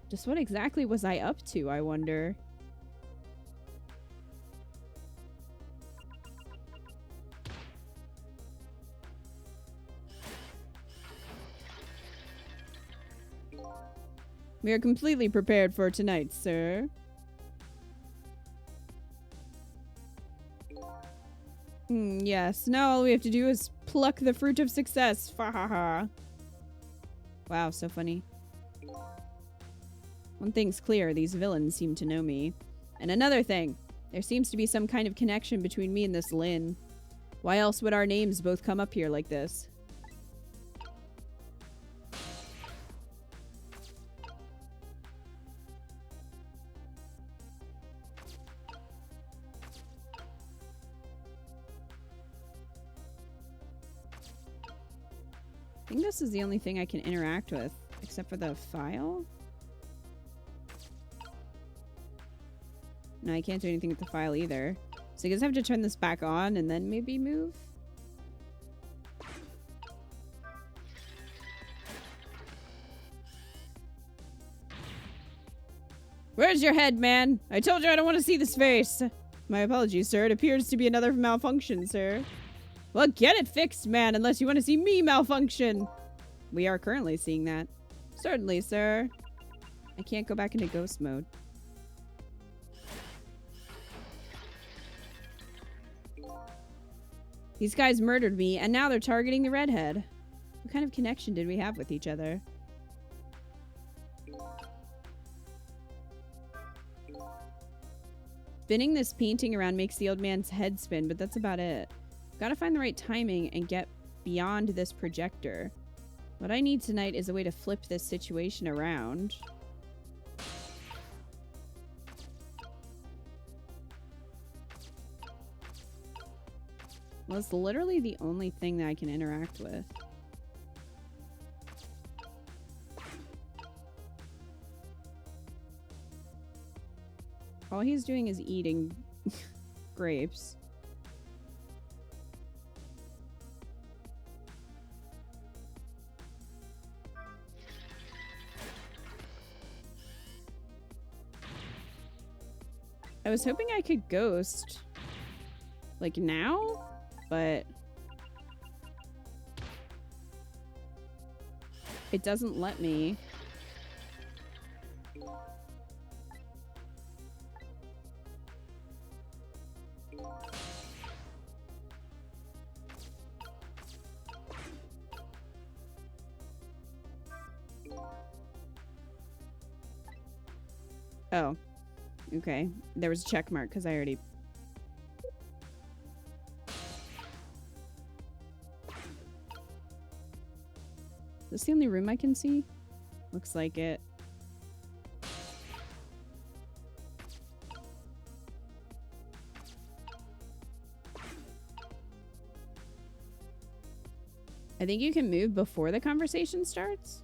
Just what exactly was I up to, I wonder? We are completely prepared for tonight, sir. Yes. Now all we have to do is pluck the fruit of success. Fahaha. Wow, so funny. One thing's clear, these villains seem to know me. And another thing, there seems to be some kind of connection between me and this Lynn. Why else would our names both come up here like this? I think this is the only thing I can interact with, except for the file. No, I can't do anything with the file either. So I guess I have to turn this back on and then maybe move? Where's your head, man? I told you I don't want to see this face. My apologies, sir. It appears to be another malfunction, sir. Well, get it fixed, man, unless you want to see me malfunction. We are currently seeing that. Certainly, sir. I can't go back into ghost mode. These guys murdered me, and now they're targeting the redhead. What kind of connection did we have with each other? Spinning this painting around makes the old man's head spin, but that's about it. Gotta find the right timing and get beyond this projector. What I need tonight is a way to flip this situation around. Well, it's literally the only thing that I can interact with. All he's doing is eating grapes. I was hoping I could ghost, like, now, but it doesn't let me. Oh, okay. There was a check mark because I already... Is this the only room I can see? Looks like it. I think you can move before the conversation starts?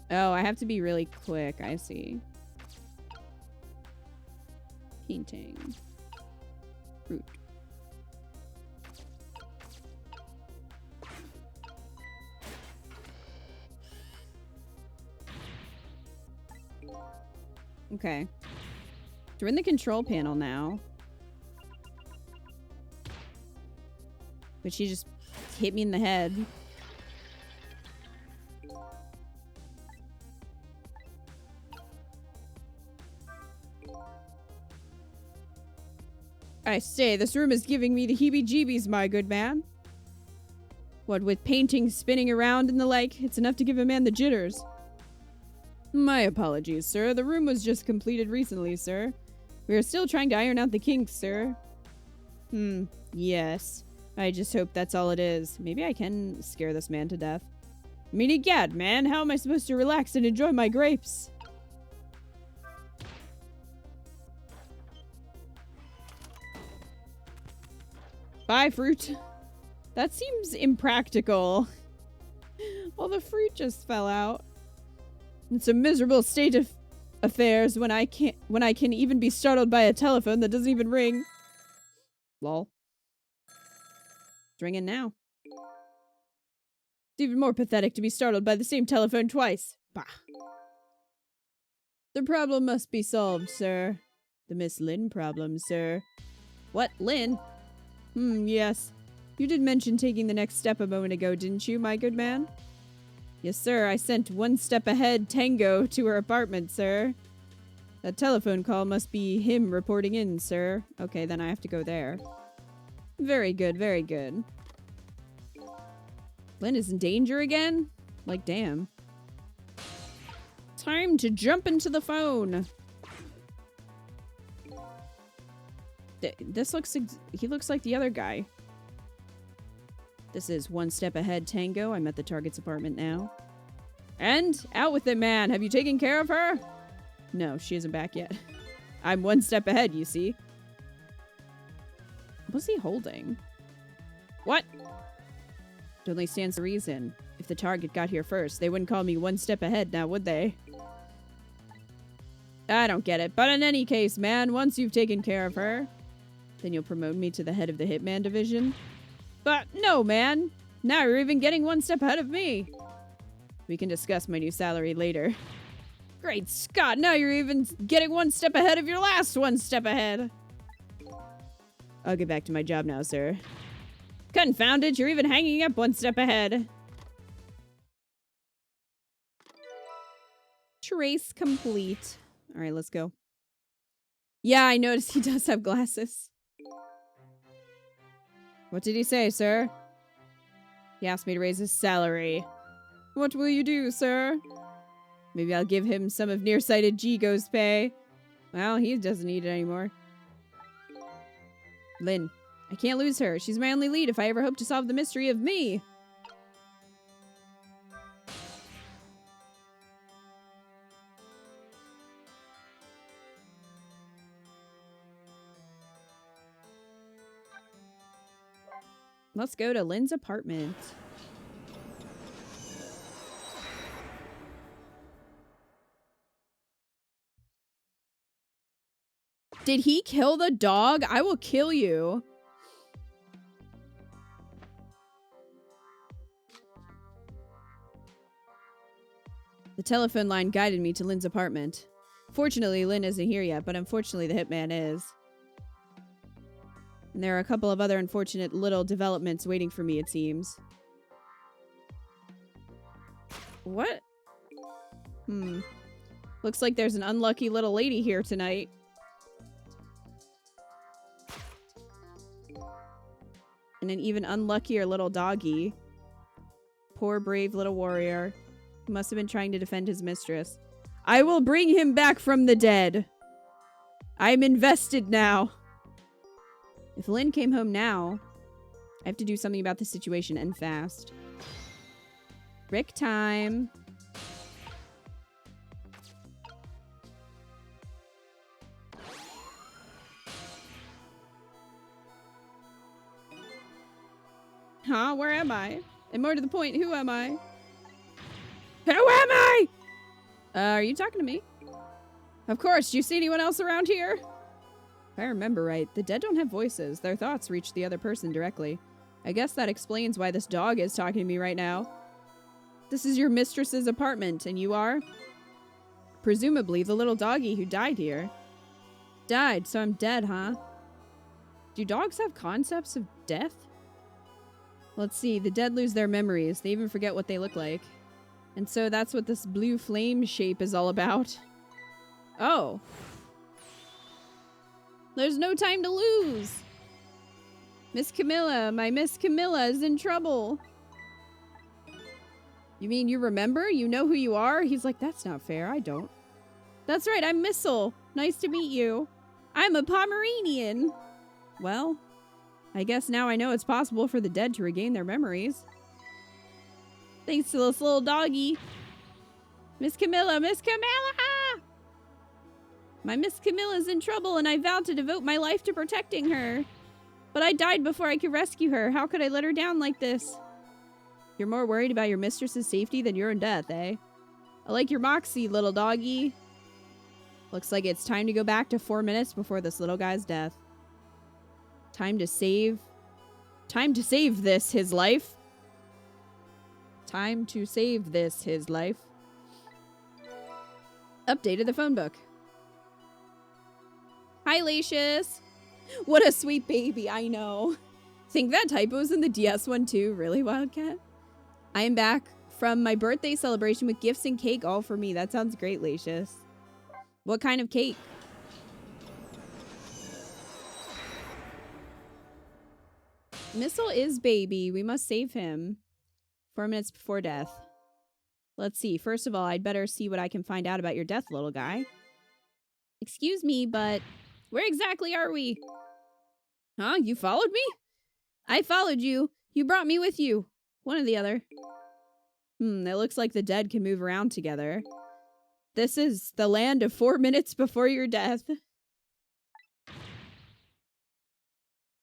Oh, I have to be really quick. I see. Painting. Fruit. Okay. So we're in the control panel now. But she just hit me in the head. I say, this room is giving me the heebie-jeebies, my good man. What with paintings spinning around and the like, it's enough to give a man the jitters. My apologies, sir. The room was just completed recently, sir. We are still trying to iron out the kinks, sir. Yes. I just hope that's all it is. Maybe I can scare this man to death. I mean, egad, man, how am I supposed to relax and enjoy my grapes? Bye, fruit. That seems impractical. Well, the fruit just fell out. It's a miserable state of affairs when I can even be startled by a telephone that doesn't even ring. Lol. It's ringing now. It's even more pathetic to be startled by the same telephone twice. Bah. The problem must be solved, sir. The Miss Lynn problem, sir. What, Lynn? Yes. You did mention taking the next step a moment ago, didn't you, my good man? Yes, sir. I sent one step ahead Tango to her apartment, sir. That telephone call must be him reporting in, sir. Okay, then I have to go there. Very good, very good. Lynn is in danger again? Like, damn. Time to jump into the phone. This looks... he looks like the other guy. This is one step ahead Tango. I'm at the target's apartment now. And out with it, man. Have you taken care of her? No, she isn't back yet. I'm one step ahead, you see. What's he holding? What? It only stands to reason. If the target got here first, they wouldn't call me one step ahead now, would they? I don't get it, but in any case, man, once you've taken care of her, then you'll promote me to the head of the Hitman division. But no, man! Now you're even getting one step ahead of me! We can discuss my new salary later. Great Scott, now you're even getting one step ahead of your last one step ahead! I'll get back to my job now, sir. Confound it, you're even hanging up one step ahead. Trace complete. Alright, let's go. Yeah, I noticed he does have glasses. What did he say, sir? He asked me to raise his salary. What will you do, sir? Maybe I'll give him some of nearsighted Jigo's pay. Well, he doesn't need it anymore. Lynn. I can't lose her. She's my only lead if I ever hope to solve the mystery of me. Let's go to Lynn's apartment. Did he kill the dog? I will kill you. The telephone line guided me to Lynn's apartment. Fortunately, Lynn isn't here yet, but unfortunately the hitman is. And there are a couple of other unfortunate little developments waiting for me, it seems. What? Looks like there's an unlucky little lady here tonight. And an even unluckier little doggy. Poor brave little warrior. He must have been trying to defend his mistress. I will bring him back from the dead. I'm invested now. If Lynn came home now, I have to do something about the situation and fast. Rick time. Huh? Where am I? And more to the point, who am I? Who am I? Are you talking to me? Of course. Do you see anyone else around here? If I remember right, the dead don't have voices. Their thoughts reach the other person directly. I guess that explains why this dog is talking to me right now. This is your mistress's apartment, and you are? Presumably the little doggy who died here. Died, so I'm dead, huh? Do dogs have concepts of death? Let's see, the dead lose their memories. They even forget what they look like. And so that's what this blue flame shape is all about. Oh. There's no time to lose. Miss Camilla, my Miss Camilla is in trouble. You mean you remember? You know who you are? He's like, that's not fair. I don't. That's right, I'm Missile. Nice to meet you. I'm a Pomeranian. Well, I guess now I know it's possible for the dead to regain their memories. Thanks to this little doggy. Miss Camilla, Miss Camilla! My Miss Camilla's in trouble and I vowed to devote my life to protecting her. But I died before I could rescue her. How could I let her down like this? You're more worried about your mistress's safety than your own death, eh? I like your moxie, little doggy. Looks like it's time to go back to 4 minutes before this little guy's death. Time to save this, his life. Time to save this, his life. Updated the phone book. Hi, Lacius. What a sweet baby, I know. Think that typo's in the DS one too? Really, Wildcat? I am back from my birthday celebration with gifts and cake all for me. That sounds great, Lacius. What kind of cake? Missile is baby. We must save him. 4 minutes before death. Let's see. First of all, I'd better see what I can find out about your death, little guy. Excuse me, but where exactly are we? Huh? You followed me? I followed you. You brought me with you. One or the other. It looks like the dead can move around together. This is the land of 4 minutes before your death.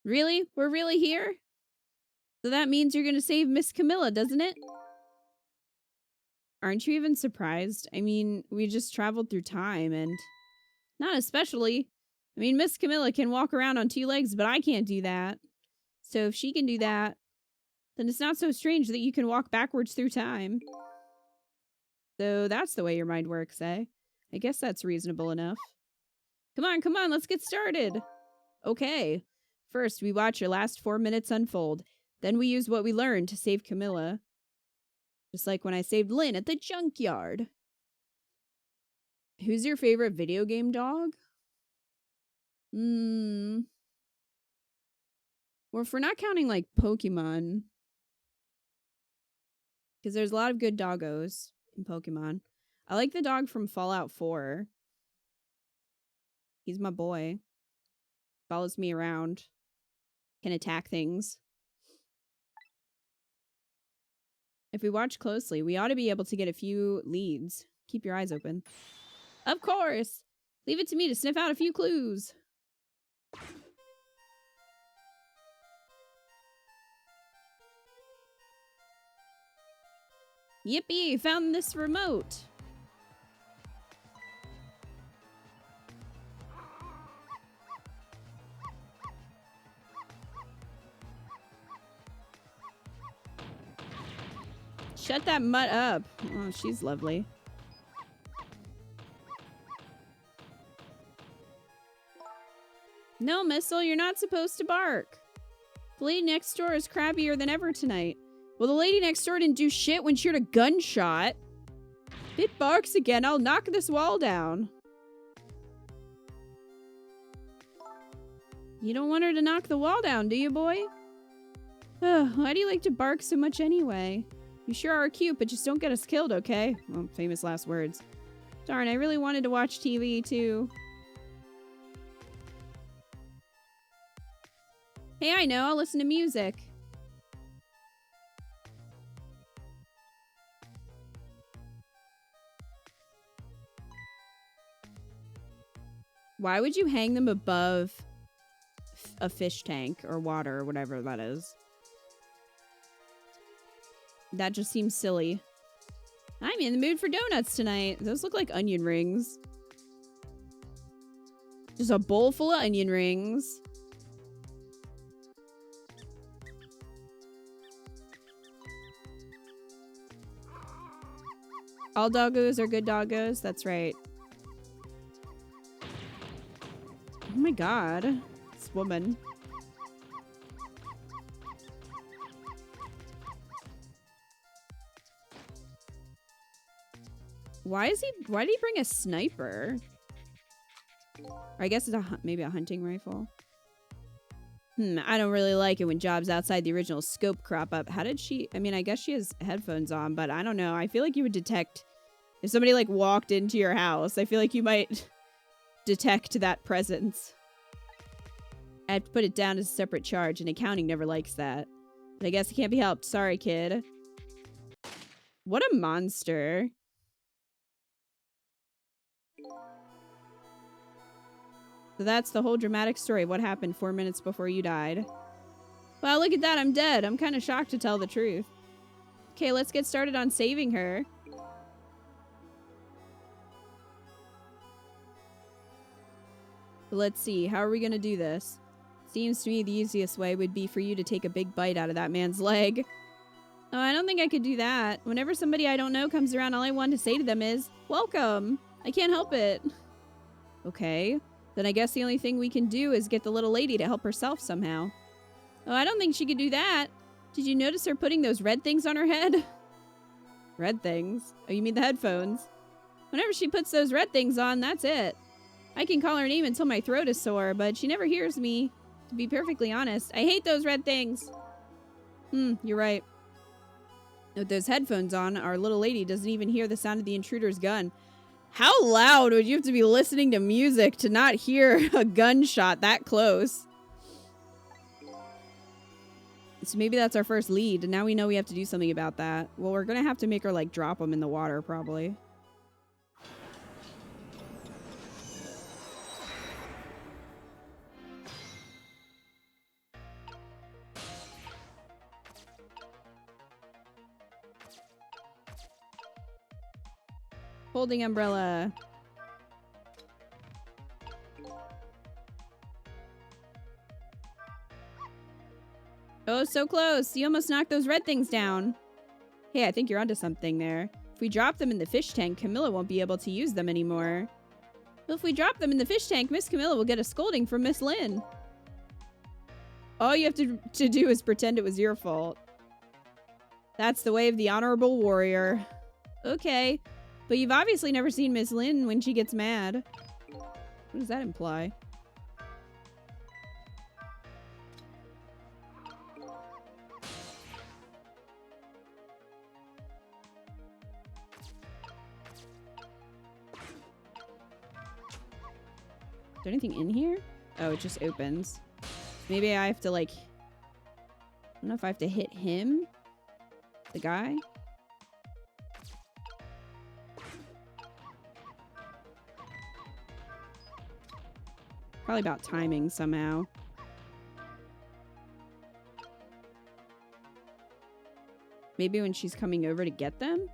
Really? We're really here? So that means you're gonna save Miss Camilla, doesn't it? Aren't you even surprised? I mean, we just traveled through time and not especially. I mean, Miss Camilla can walk around on 2 legs, but I can't do that. So if she can do that, then it's not so strange that you can walk backwards through time. So that's the way your mind works, eh? I guess that's reasonable enough. Come on, let's get started. Okay. First, we watch your last 4 minutes unfold. Then we use what we learned to save Camilla. Just like when I saved Lynn at the junkyard. Who's your favorite video game dog? Well, if we're not counting, like, Pokemon. Because there's a lot of good doggos in Pokemon. I like the dog from Fallout 4. He's my boy. Follows me around. Can attack things. If we watch closely, we ought to be able to get a few leads. Keep your eyes open. Of course! Leave it to me to sniff out a few clues. Yippee! Found this remote! Shut that mutt up. Oh, she's lovely. No, Missile, you're not supposed to bark. The lady next door is crabbier than ever tonight. Well, the lady next door didn't do shit when she heard a gunshot. If it barks again, I'll knock this wall down. You don't want her to knock the wall down, do you, boy? Why do you like to bark so much anyway? You sure are cute, but just don't get us killed, okay? Well, famous last words. Darn, I really wanted to watch TV, too. Hey, I know. I'll listen to music. Why would you hang them above a fish tank or water or whatever that is? That just seems silly. I'm in the mood for donuts tonight. Those look like onion rings. Just a bowl full of onion rings. All doggos are good doggos. That's right. Oh my god. This woman. Why did he bring a sniper? Or I guess it's maybe a hunting rifle. I don't really like it when jobs outside the original scope crop up. How did she... I mean, I guess she has headphones on, but I don't know. I feel like you would detect... If somebody, like, walked into your house, I feel like you might detect that presence. I have to put it down as a separate charge, and accounting never likes that. But I guess it can't be helped. Sorry, kid. What a monster. So that's the whole dramatic story of what happened 4 minutes before you died. Wow, look at that, I'm dead. I'm kind of shocked to tell the truth. Okay, let's get started on saving her. But let's see, how are we gonna do this? Seems to me the easiest way would be for you to take a big bite out of that man's leg. Oh, I don't think I could do that. Whenever somebody I don't know comes around, all I want to say to them is, welcome. I can't help it. Okay. Then I guess the only thing we can do is get the little lady to help herself somehow. Oh, I don't think she could do that. Did you notice her putting those red things on her head? Red things? Oh, you mean the headphones? Whenever she puts those red things on, that's it. I can call her name until my throat is sore, but she never hears me. To be perfectly honest, I hate those red things. You're right. With those headphones on, our little lady doesn't even hear the sound of the intruder's gun. How loud would you have to be listening to music to not hear a gunshot that close? So maybe that's our first lead, and now we know we have to do something about that. Well, we're gonna have to make her, like, drop them in the water, probably. Holding umbrella. Oh, so close. You almost knocked those red things down. Hey, I think you're onto something there. If we drop them in the fish tank, Camilla won't be able to use them anymore. Well, if we drop them in the fish tank, Miss Camilla will get a scolding from Miss Lynn. All you have to do is pretend it was your fault. That's the way of the honorable warrior. Okay. But you've obviously never seen Miss Lynn when she gets mad. What does that imply? Is there anything in here? Oh, it just opens. Maybe I have to, like... I don't know if I have to hit him? The guy? Probably about timing somehow. Maybe when she's coming over to get them?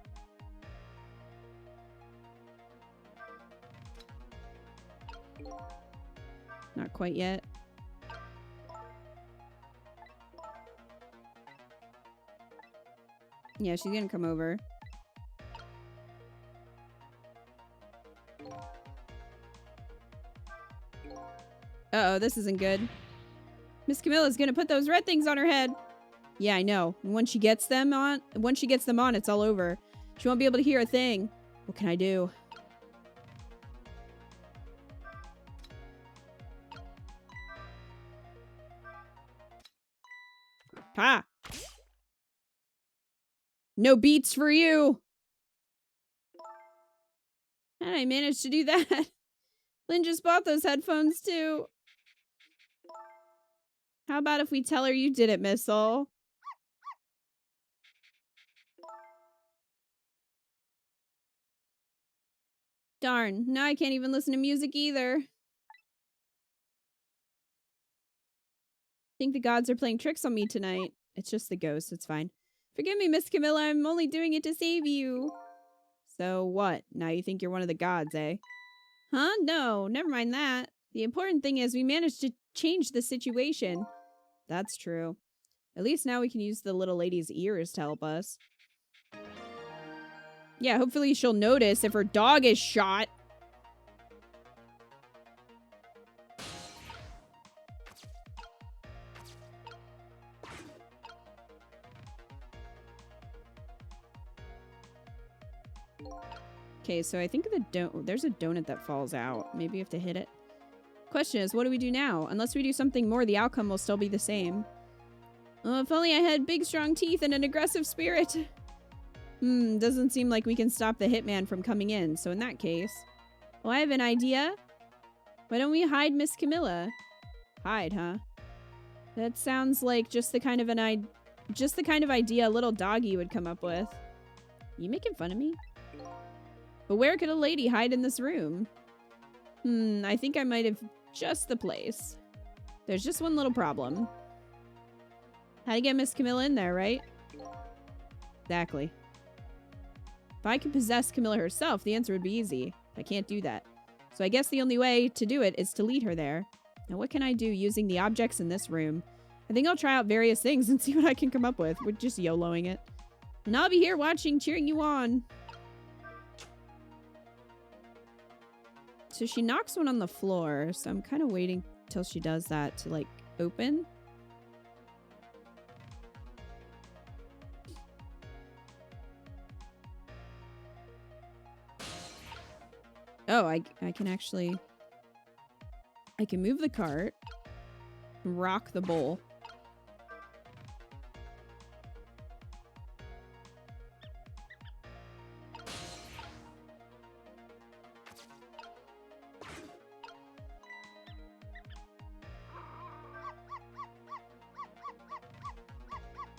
Not quite yet. Yeah, she's gonna come over. Uh-oh, this isn't good. Miss Camilla's gonna put those red things on her head. Yeah, I know. And once she gets them on, it's all over. She won't be able to hear a thing. What can I do? Ha! No beats for you! And I managed to do that. Lynn just bought those headphones too. How about if we tell her you did it, Missile? Darn, now I can't even listen to music either. Think the gods are playing tricks on me tonight. It's just the ghost, it's fine. Forgive me, Miss Camilla, I'm only doing it to save you. So what? Now you think you're one of the gods, eh? Huh? No, never mind that. The important thing is we managed to change the situation. That's true. At least now we can use the little lady's ears to help us. Yeah, hopefully she'll notice if her dog is shot. Okay, so I think there's a donut that falls out. Maybe you have to hit it. Question is, what do we do now? Unless we do something more, the outcome will still be the same. Oh, if only I had big, strong teeth and an aggressive spirit. Doesn't seem like we can stop the hitman from coming in, so in that case... Well, I have an idea. Why don't we hide Miss Camilla? Hide, huh? That sounds like just the kind of idea a little doggy would come up with. You making fun of me? But where could a lady hide in this room? I think I might have just the place. There's just one little problem. How to get Miss Camilla in there, right? Exactly. If I could possess Camilla herself, the answer would be easy. I can't do that. So I guess the only way to do it is to lead her there. Now what can I do using the objects in this room? I think I'll try out various things and see what I can come up with. We're just YOLOing it. And I'll be here watching, cheering you on. So she knocks one on the floor, so I'm kind of waiting till she does that to, like, open. Oh, I can actually... I can move the cart, rock the bowl.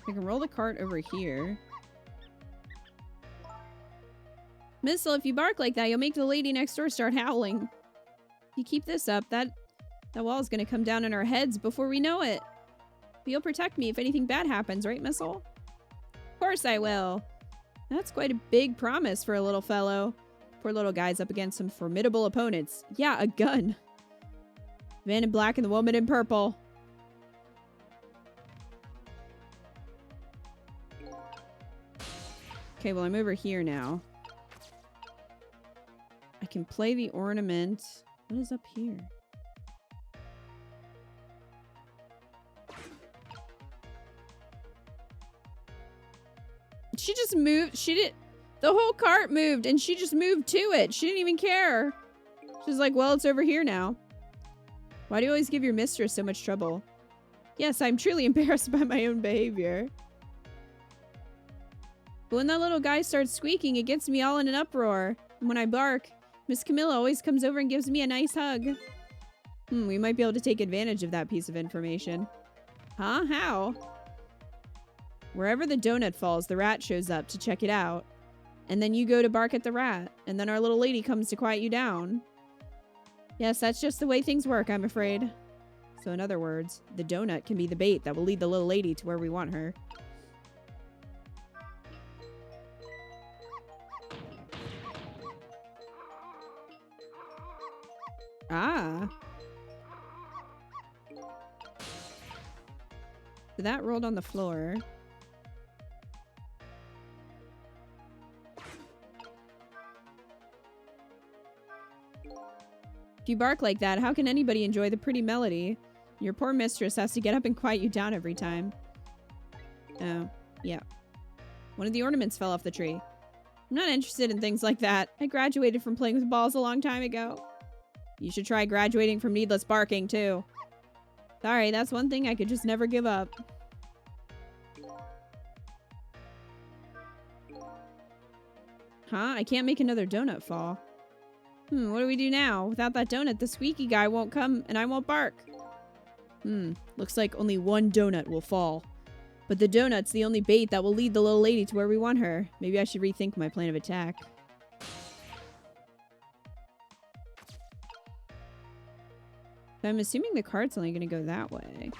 I can roll the cart over here. Missile, if you bark like that, you'll make the lady next door start howling. If you keep this up, that wall's gonna come down on our heads before we know it. But you'll protect me if anything bad happens, right, Missile? Of course I will. That's quite a big promise for a little fellow. Poor little guy's up against some formidable opponents. Yeah, a gun. Man in black and the woman in purple. Okay, well, I'm over here now. I can play the ornament. What is up here? She just moved. She did. The whole cart moved and she just moved to it. She didn't even care. She's like, well, it's over here now. Why do you always give your mistress so much trouble? Yes, I'm truly embarrassed by my own behavior. But when that little guy starts squeaking, it gets me all in an uproar. And when I bark, Miss Camilla always comes over and gives me a nice hug. We might be able to take advantage of that piece of information. Huh? How? Wherever the donut falls, the rat shows up to check it out. And then you go to bark at the rat. And then our little lady comes to quiet you down. Yes, that's just the way things work, I'm afraid. So in other words, the donut can be the bait that will lead the little lady to where we want her. Ah. So that rolled on the floor. If you bark like that, how can anybody enjoy the pretty melody? Your poor mistress has to get up and quiet you down every time. Oh, yeah. One of the ornaments fell off the tree. I'm not interested in things like that. I graduated from playing with balls a long time ago. You should try graduating from needless barking, too. Sorry, that's one thing I could just never give up. Huh? I can't make another donut fall. What do we do now? Without that donut, the squeaky guy won't come and I won't bark. Looks like only one donut will fall. But the donut's the only bait that will lead the little lady to where we want her. Maybe I should rethink my plan of attack. So I'm assuming the cart's only going to go that way.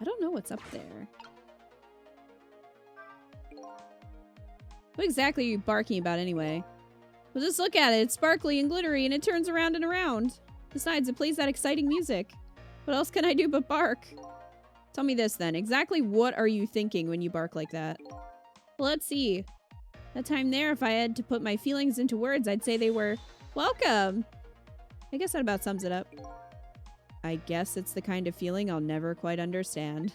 I don't know what's up there. What exactly are you barking about anyway? Well, just look at it. It's sparkly and glittery and it turns around and around. Besides, it plays that exciting music. What else can I do but bark? Tell me this then. Exactly what are you thinking when you bark like that? Well, let's see. That time there, if I had to put my feelings into words, I'd say they were, welcome. I guess that about sums it up. I guess it's the kind of feeling I'll never quite understand.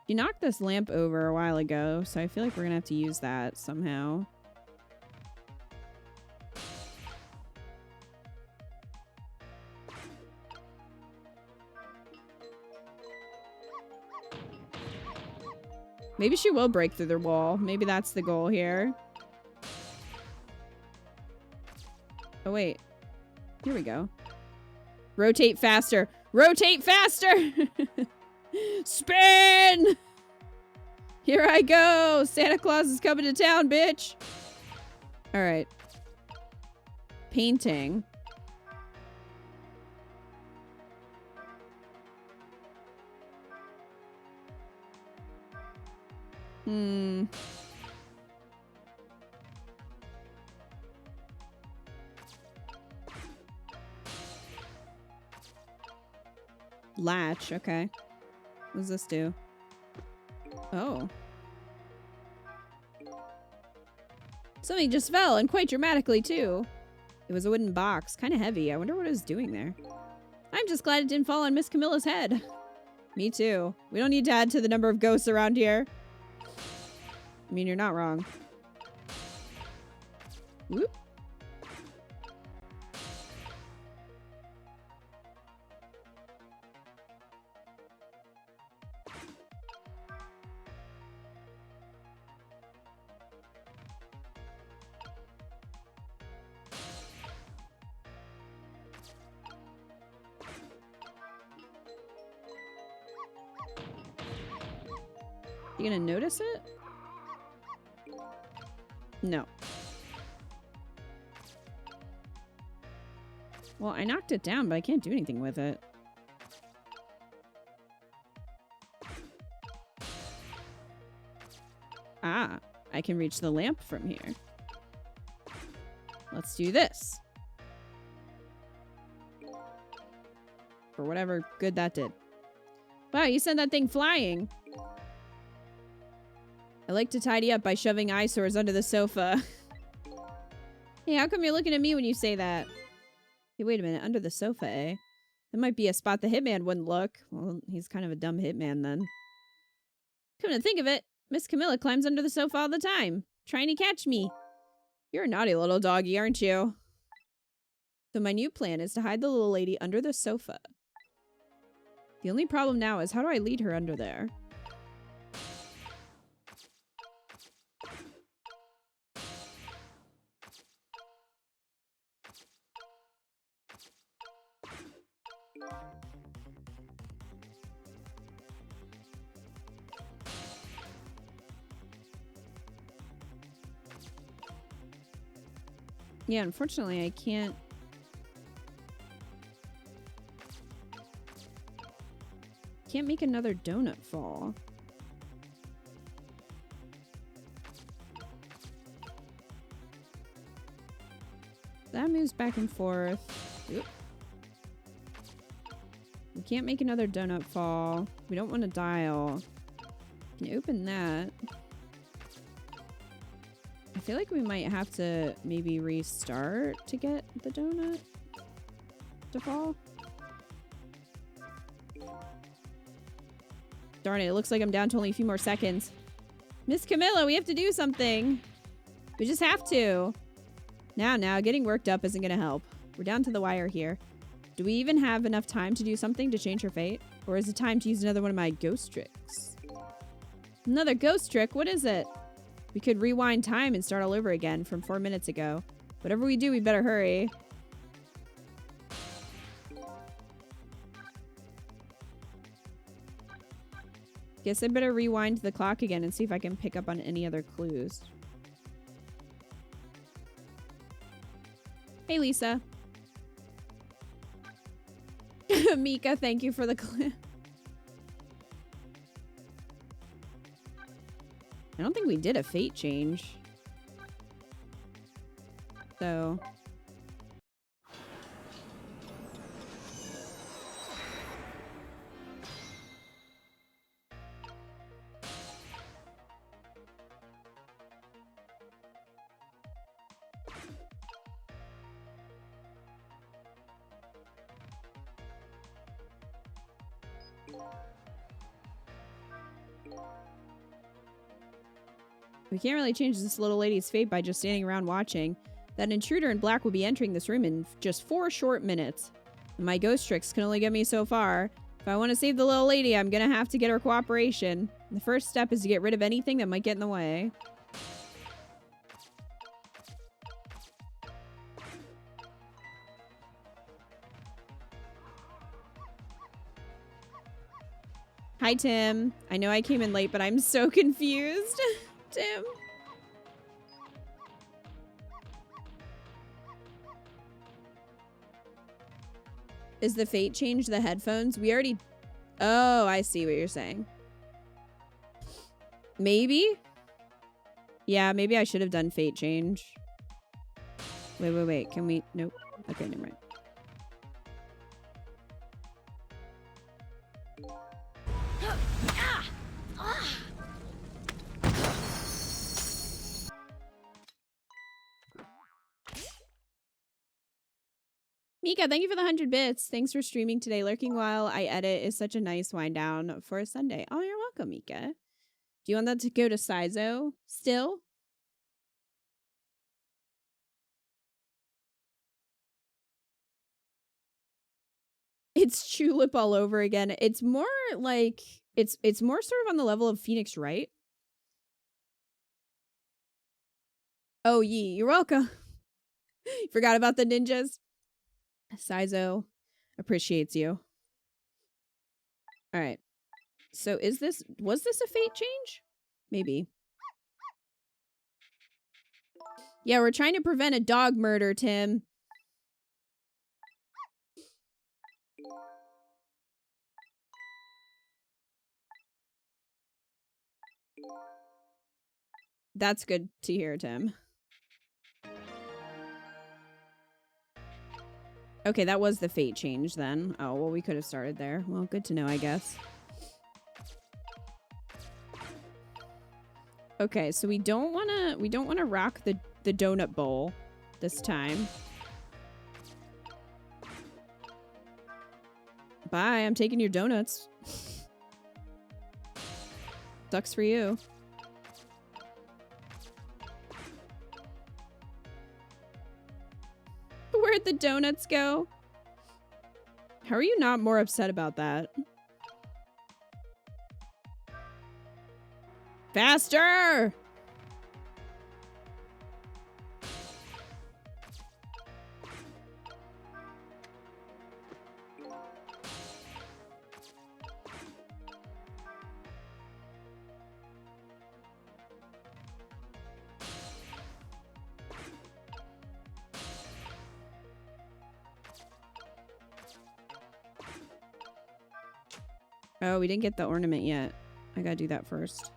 You knocked this lamp over a while ago, so I feel like we're gonna have to use that somehow. Maybe she will break through the wall. Maybe that's the goal here. Oh, wait. Here we go. Rotate faster. Rotate faster! Spin! Here I go! Santa Claus is coming to town, bitch! Alright. Painting. Latch, okay. What does this do? Oh. Something just fell, and quite dramatically, too. It was a wooden box, kind of heavy. I wonder what it was doing there. I'm just glad it didn't fall on Miss Camilla's head. Me too. We don't need to add to the number of ghosts around here. I mean, you're not wrong. Whoop. You gonna notice it? No. Well, I knocked it down, but I can't do anything with it. Ah, I can reach the lamp from here. Let's do this. For whatever good that did. Wow, you sent that thing flying. I like to tidy up by shoving eyesores under the sofa. Hey, how come you're looking at me when you say that? Hey, wait a minute. Under the sofa, eh? That might be a spot the hitman wouldn't look. Well, he's kind of a dumb hitman then. Come to think of it, Miss Camilla climbs under the sofa all the time, trying to catch me. You're a naughty little doggy, aren't you? So my new plan is to hide the little lady under the sofa. The only problem now is how do I lead her under there? Yeah, unfortunately, I can't make another donut fall. That moves back and forth. Oop. We can't make another donut fall. We don't want to dial. Can open that. I feel like we might have to maybe restart to get the donut to fall. Darn it, it looks like I'm down to only a few more seconds. Miss Camilla, we have to do something. We just have to. Now, getting worked up isn't gonna help. We're down to the wire here. Do we even have enough time to do something to change her fate? Or is it time to use another one of my ghost tricks? Another ghost trick? What is it? We could rewind time and start all over again from 4 minutes ago. Whatever we do, we better hurry. Guess I better rewind the clock again and see if I can pick up on any other clues. Hey, Lisa. Mika, thank you for the clip. I don't think we did a fate change. So... we can't really change this little lady's fate by just standing around watching. That intruder in black will be entering this room in just 4 short minutes. And my ghost tricks can only get me so far. If I want to save the little lady, I'm gonna have to get her cooperation. The first step is to get rid of anything that might get in the way. Hi, Tim. I know I came in late, but I'm so confused. Tim. Is the fate change the headphones? We already... Oh, I see what you're saying. Maybe? Yeah, maybe I should have done fate change. Wait. Can we... Nope. Okay, never mind. Mika, thank you for the 100 bits. Thanks for streaming today. Lurking while I edit is such a nice wind down for a Sunday. Oh, you're welcome, Mika. Do you want that to go to Sizo still? It's Tulip all over again. It's more like it's more sort of on the level of Phoenix Wright. Oh, Yee, you're welcome. Forgot about the ninjas. Sizo appreciates you. All right. So was this a fate change? Maybe. Yeah, we're trying to prevent a dog murder, Tim. That's good to hear, Tim. Okay, that was the fate change then. Oh, well, we could have started there. Well, good to know, I guess. Okay, so we don't wanna rock the donut bowl this time. Bye, I'm taking your donuts. Sucks for you. Where'd the donuts go? How are you not more upset about that? Faster! Oh, we didn't get the ornament yet. I gotta do that first.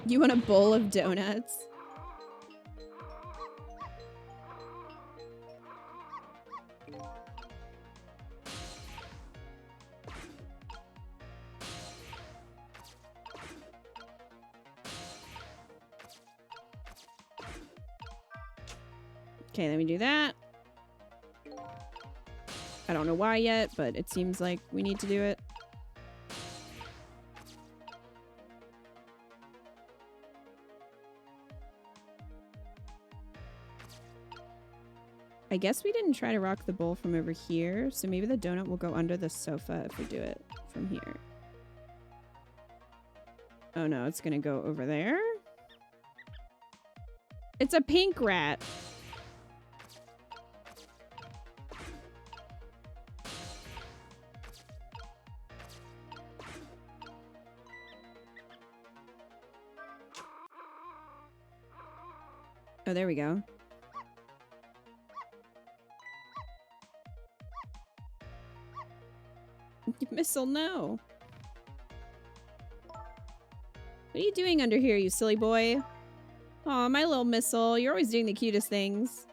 You want a bowl of donuts? Okay, let me do that. I don't know why yet, but it seems like we need to do it. I guess we didn't try to rock the bowl from over here, so maybe the donut will go under the sofa if we do it from here. Oh no, it's gonna go over there. It's a pink rat. Oh, there we go. Missile, no. What are you doing under here, you silly boy? Aw, my little missile. You're always doing the cutest things.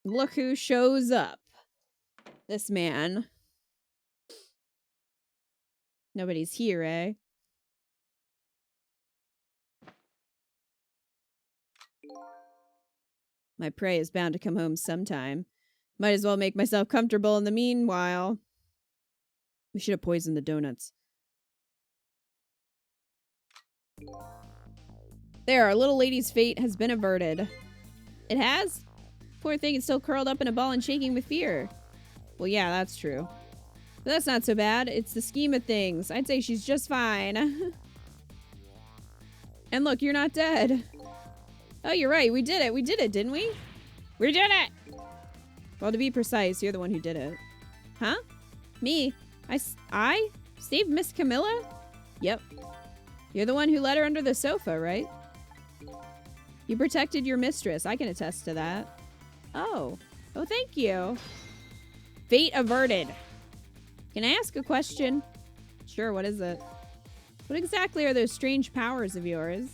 Look who shows up. This man. Nobody's here, eh? My prey is bound to come home sometime. Might as well make myself comfortable in the meanwhile. We should have poisoned the donuts. There, our little lady's fate has been averted. It has? Poor thing is still curled up in a ball and shaking with fear. Well, yeah, that's true. But that's not so bad. It's the scheme of things. I'd say she's just fine. And look, you're not dead. Oh, you're right. We did it. We did it, didn't we? We did it! Well, to be precise, you're the one who did it. Huh? Me? I saved Miss Camilla? Yep. You're the one who let her under the sofa, right? You protected your mistress. I can attest to that. Oh. Oh, thank you. Fate averted. Can I ask a question? Sure, what is it? What exactly are those strange powers of yours?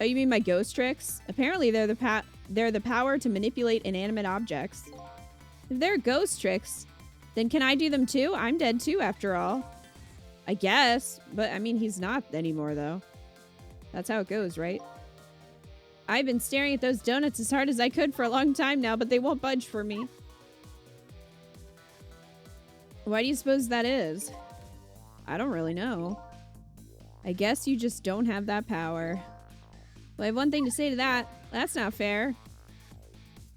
Oh, you mean my ghost tricks? Apparently they're the power to manipulate inanimate objects. If they're ghost tricks, Then can I do them too? I'm dead too, after all. I guess. But, I mean, he's not anymore, though. That's how it goes, right? I've been staring at those donuts as hard as I could for a long time now, but they won't budge for me. Why do you suppose that is? I don't really know. I guess you just don't have that power. Well, I have one thing to say to that. That's not fair.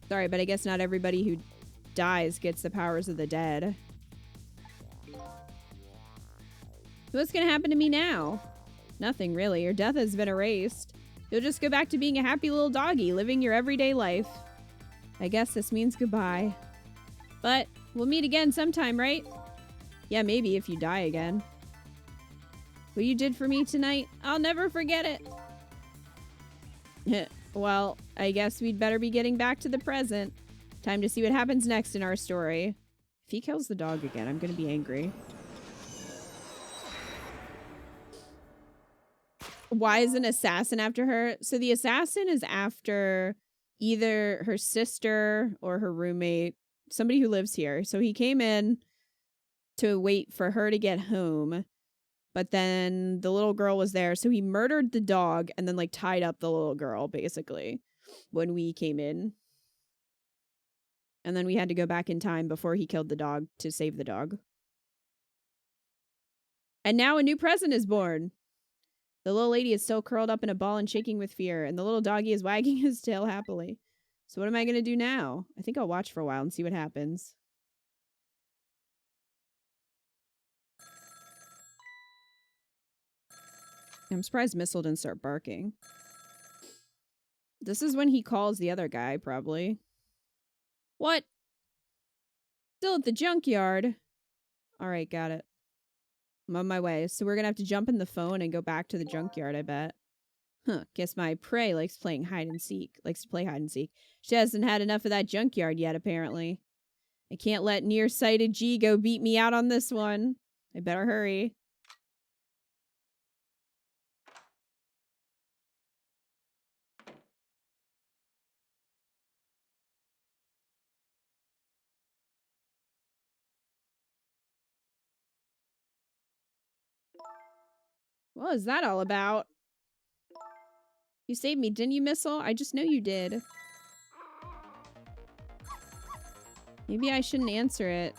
Sorry, but I guess not everybody who dies gets the powers of the dead. So what's gonna happen to me now? Nothing, really. Your death has been erased. You'll just go back to being a happy little doggy, living your everyday life. I guess this means goodbye. But we'll meet again sometime, right? Yeah, maybe if you die again. What you did for me tonight, I'll never forget it. Well, I guess we'd better be getting back to the present. Time to see what happens next in our story. If he kills the dog again, I'm gonna be angry. Why is an assassin after her? So the assassin is after either her sister or her roommate, somebody who lives here. So he came in to wait for her to get home, but then the little girl was there. So he murdered the dog and then like tied up the little girl basically when we came in. And then we had to go back in time before he killed the dog to save the dog. And now a new present is born. The little lady is still curled up in a ball and shaking with fear, and the little doggy is wagging his tail happily. So what am I going to do now? I think I'll watch for a while and see what happens. I'm surprised Missile didn't start barking. This is when he calls the other guy, probably. What? Still at the junkyard. Alright, got it. I'm on my way. So we're gonna have to jump in the phone and go back to the junkyard, I bet. Huh, guess my prey likes playing hide and seek. Likes to play hide and seek. She hasn't had enough of that junkyard yet, apparently. I can't let nearsighted G go beat me out on this one. I better hurry. What was that all about? You saved me, didn't you, Missile? I just know you did. Maybe I shouldn't answer it.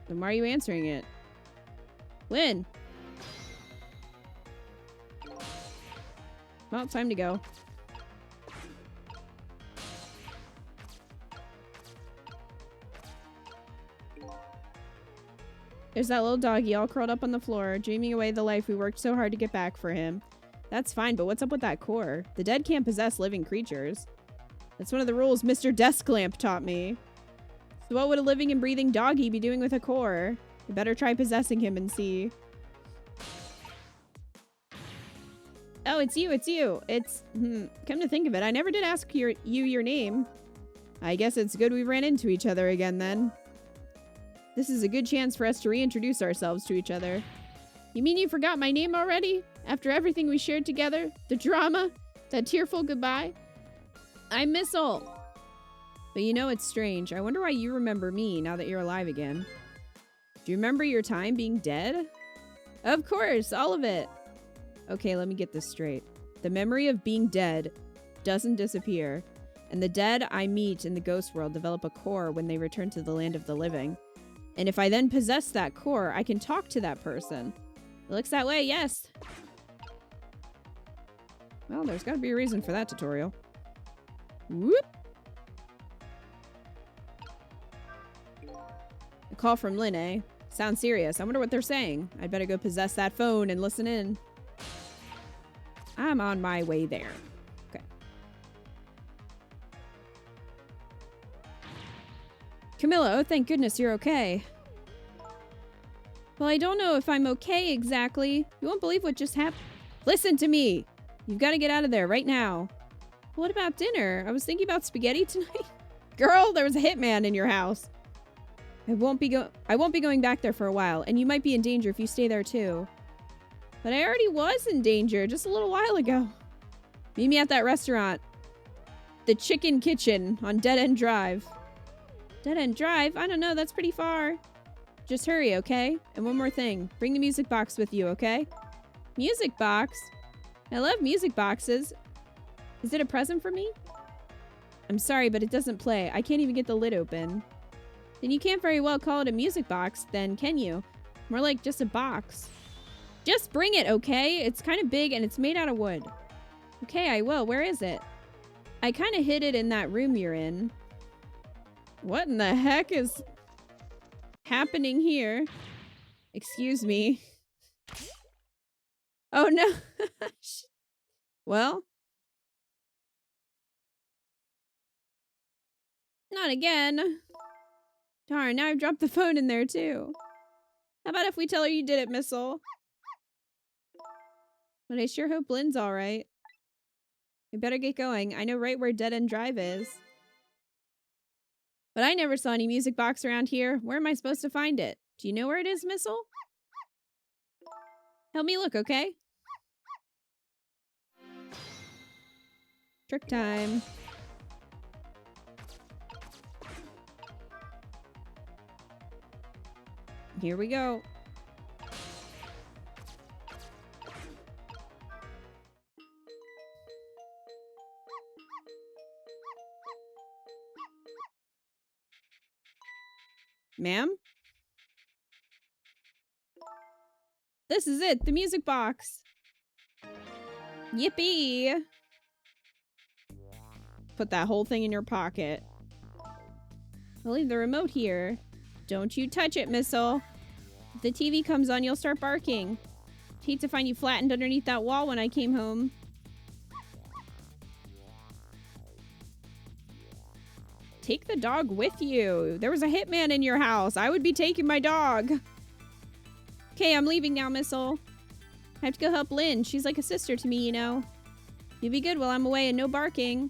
Then why are you answering it? Lynn! Well, time to go. There's that little doggy all curled up on the floor, dreaming away the life we worked so hard to get back for him. That's fine, but what's up with that core? The dead can't possess living creatures. That's one of the rules Mr. Desklamp taught me. So what would a living and breathing doggy be doing with a core? You better try possessing him and see. Oh, it's you, it's you. It's, come to think of it, I never did ask you your name. I guess it's good we ran into each other again then. This is a good chance for us to reintroduce ourselves to each other. You mean you forgot my name already? After everything we shared together? The drama? That tearful goodbye? I'm Missile. But you know it's strange. I wonder why you remember me now that you're alive again. Do you remember your time being dead? Of course, all of it. Okay, let me get this straight. The memory of being dead doesn't disappear, and the dead I meet in the ghost world develop a core when they return to the land of the living. And if I then possess that core, I can talk to that person. It looks that way, yes. Well, there's got to be a reason for that tutorial. Whoop. A call from Lynn, eh? Sounds serious. I wonder what they're saying. I'd better go possess that phone and listen in. I'm on my way there. Okay. Camilla, oh thank goodness you're okay. Well, I don't know if I'm okay exactly. You won't believe what just happened. Listen to me! You've got to get out of there right now. What about dinner? I was thinking about spaghetti tonight. Girl, there was a hitman in your house. I won't be going back there for a while, and you might be in danger if you stay there too. But I already was in danger just a little while ago. Meet me at that restaurant. the chicken kitchen on Dead End Drive. Dead End Drive? I don't know, that's pretty far. Just hurry, okay? And one more thing. Bring the music box with you, okay? Music box? I love music boxes. Is it a present for me? I'm sorry, but it doesn't play. I can't even get the lid open. Then you can't very well call it a music box, then, can you? More like just a box. Just bring it, okay? It's kind of big and it's made out of wood. Okay, I will. Where is it? I kind of hid it in that room you're in. What in the heck is happening here? Excuse me. Oh no. Well. Not again. Darn, now I've dropped the phone in there too. How about if we tell her you did it, Missile? But I sure hope Lynn's alright. We better get going. I know right where Dead End Drive is. But I never saw any music box around here. Where am I supposed to find it? Do you know where it is, Missile? Help me look, okay? Trick time. Here we go. Ma'am? This is it, the music box. Yippee! Put that whole thing in your pocket. I'll leave the remote here. Don't you touch it, Missile. If the TV comes on, you'll start barking. I'd hate to find you flattened underneath that wall when I came home. Take the dog with you. There was a hitman in your house. I would be taking my dog. Okay, I'm leaving now, Missile. I have to go help Lynn. She's like a sister to me, you know. You'll be good while I'm away and no barking.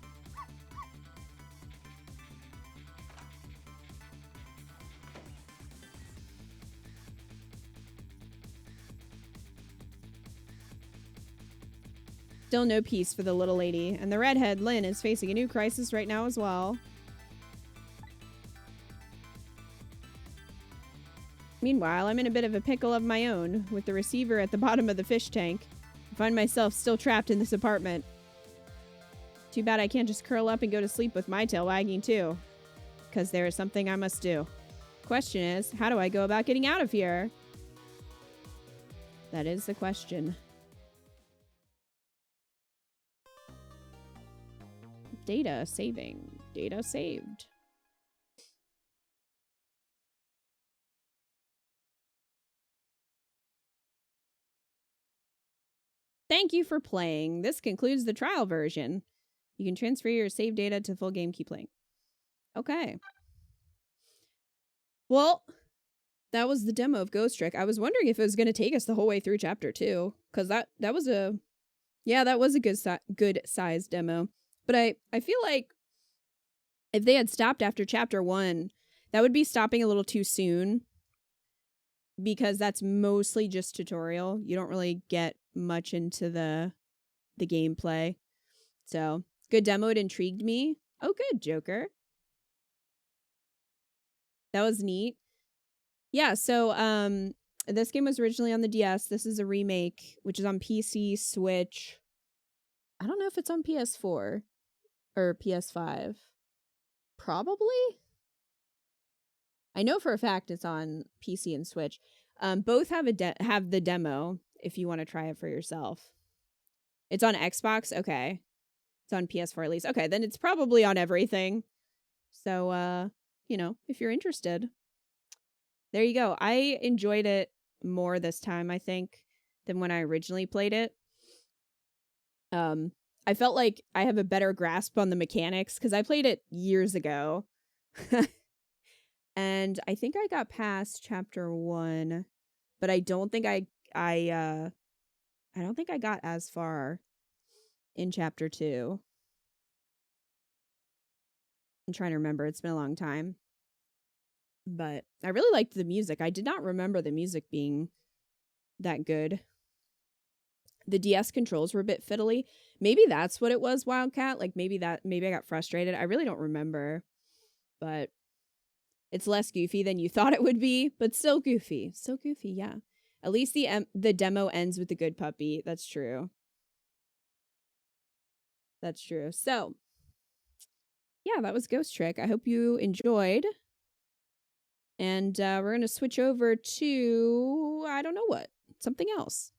Still no peace for the little lady, and the redhead, Lynn, is facing a new crisis right now as well. Meanwhile, I'm in a bit of a pickle of my own, with the receiver at the bottom of the fish tank. I find myself still trapped in this apartment. Too bad I can't just curl up and go to sleep with my tail wagging too. Because there is something I must do. Question is, how do I go about getting out of here? That is the question. Data saving. Data saved. Thank you for playing. This concludes the trial version. You can transfer your save data to full game. Keep playing. Okay. Well, that was the demo of Ghost Trick. I was wondering if it was going to take us the whole way through chapter 2, because that was a good size demo. But I feel like if they had stopped after chapter 1, that would be stopping a little too soon, because that's mostly just tutorial. You don't really get much into the gameplay. So, good demo. It intrigued me. Oh, good, Joker. That was neat. Yeah, so this game was originally on the DS. This is a remake, which is on PC, Switch. I don't know if it's on PS4 or PS5. Probably? I know for a fact it's on PC and Switch. Both have the demo if you want to try it for yourself. It's on Xbox? Okay. It's on PS4 at least. Okay, then it's probably on everything. So, you know, if you're interested. There you go. I enjoyed it more this time, I think, than when I originally played it. I felt like I have a better grasp on the mechanics because I played it years ago. And I think I got past chapter 1, but I don't think I don't think I got as far in chapter 2. I'm trying to remember. It's been a long time. But I really liked the music. I did not remember the music being that good. The DS controls were a bit fiddly. Maybe that's what it was, Wildcat. Like maybe I got frustrated. I really don't remember. But it's less goofy than you thought it would be, but still goofy. Still goofy, yeah. At least the demo ends with the good puppy. That's true. That's true. So, yeah, that was Ghost Trick. I hope you enjoyed. And we're going to switch over to, I don't know what, something else.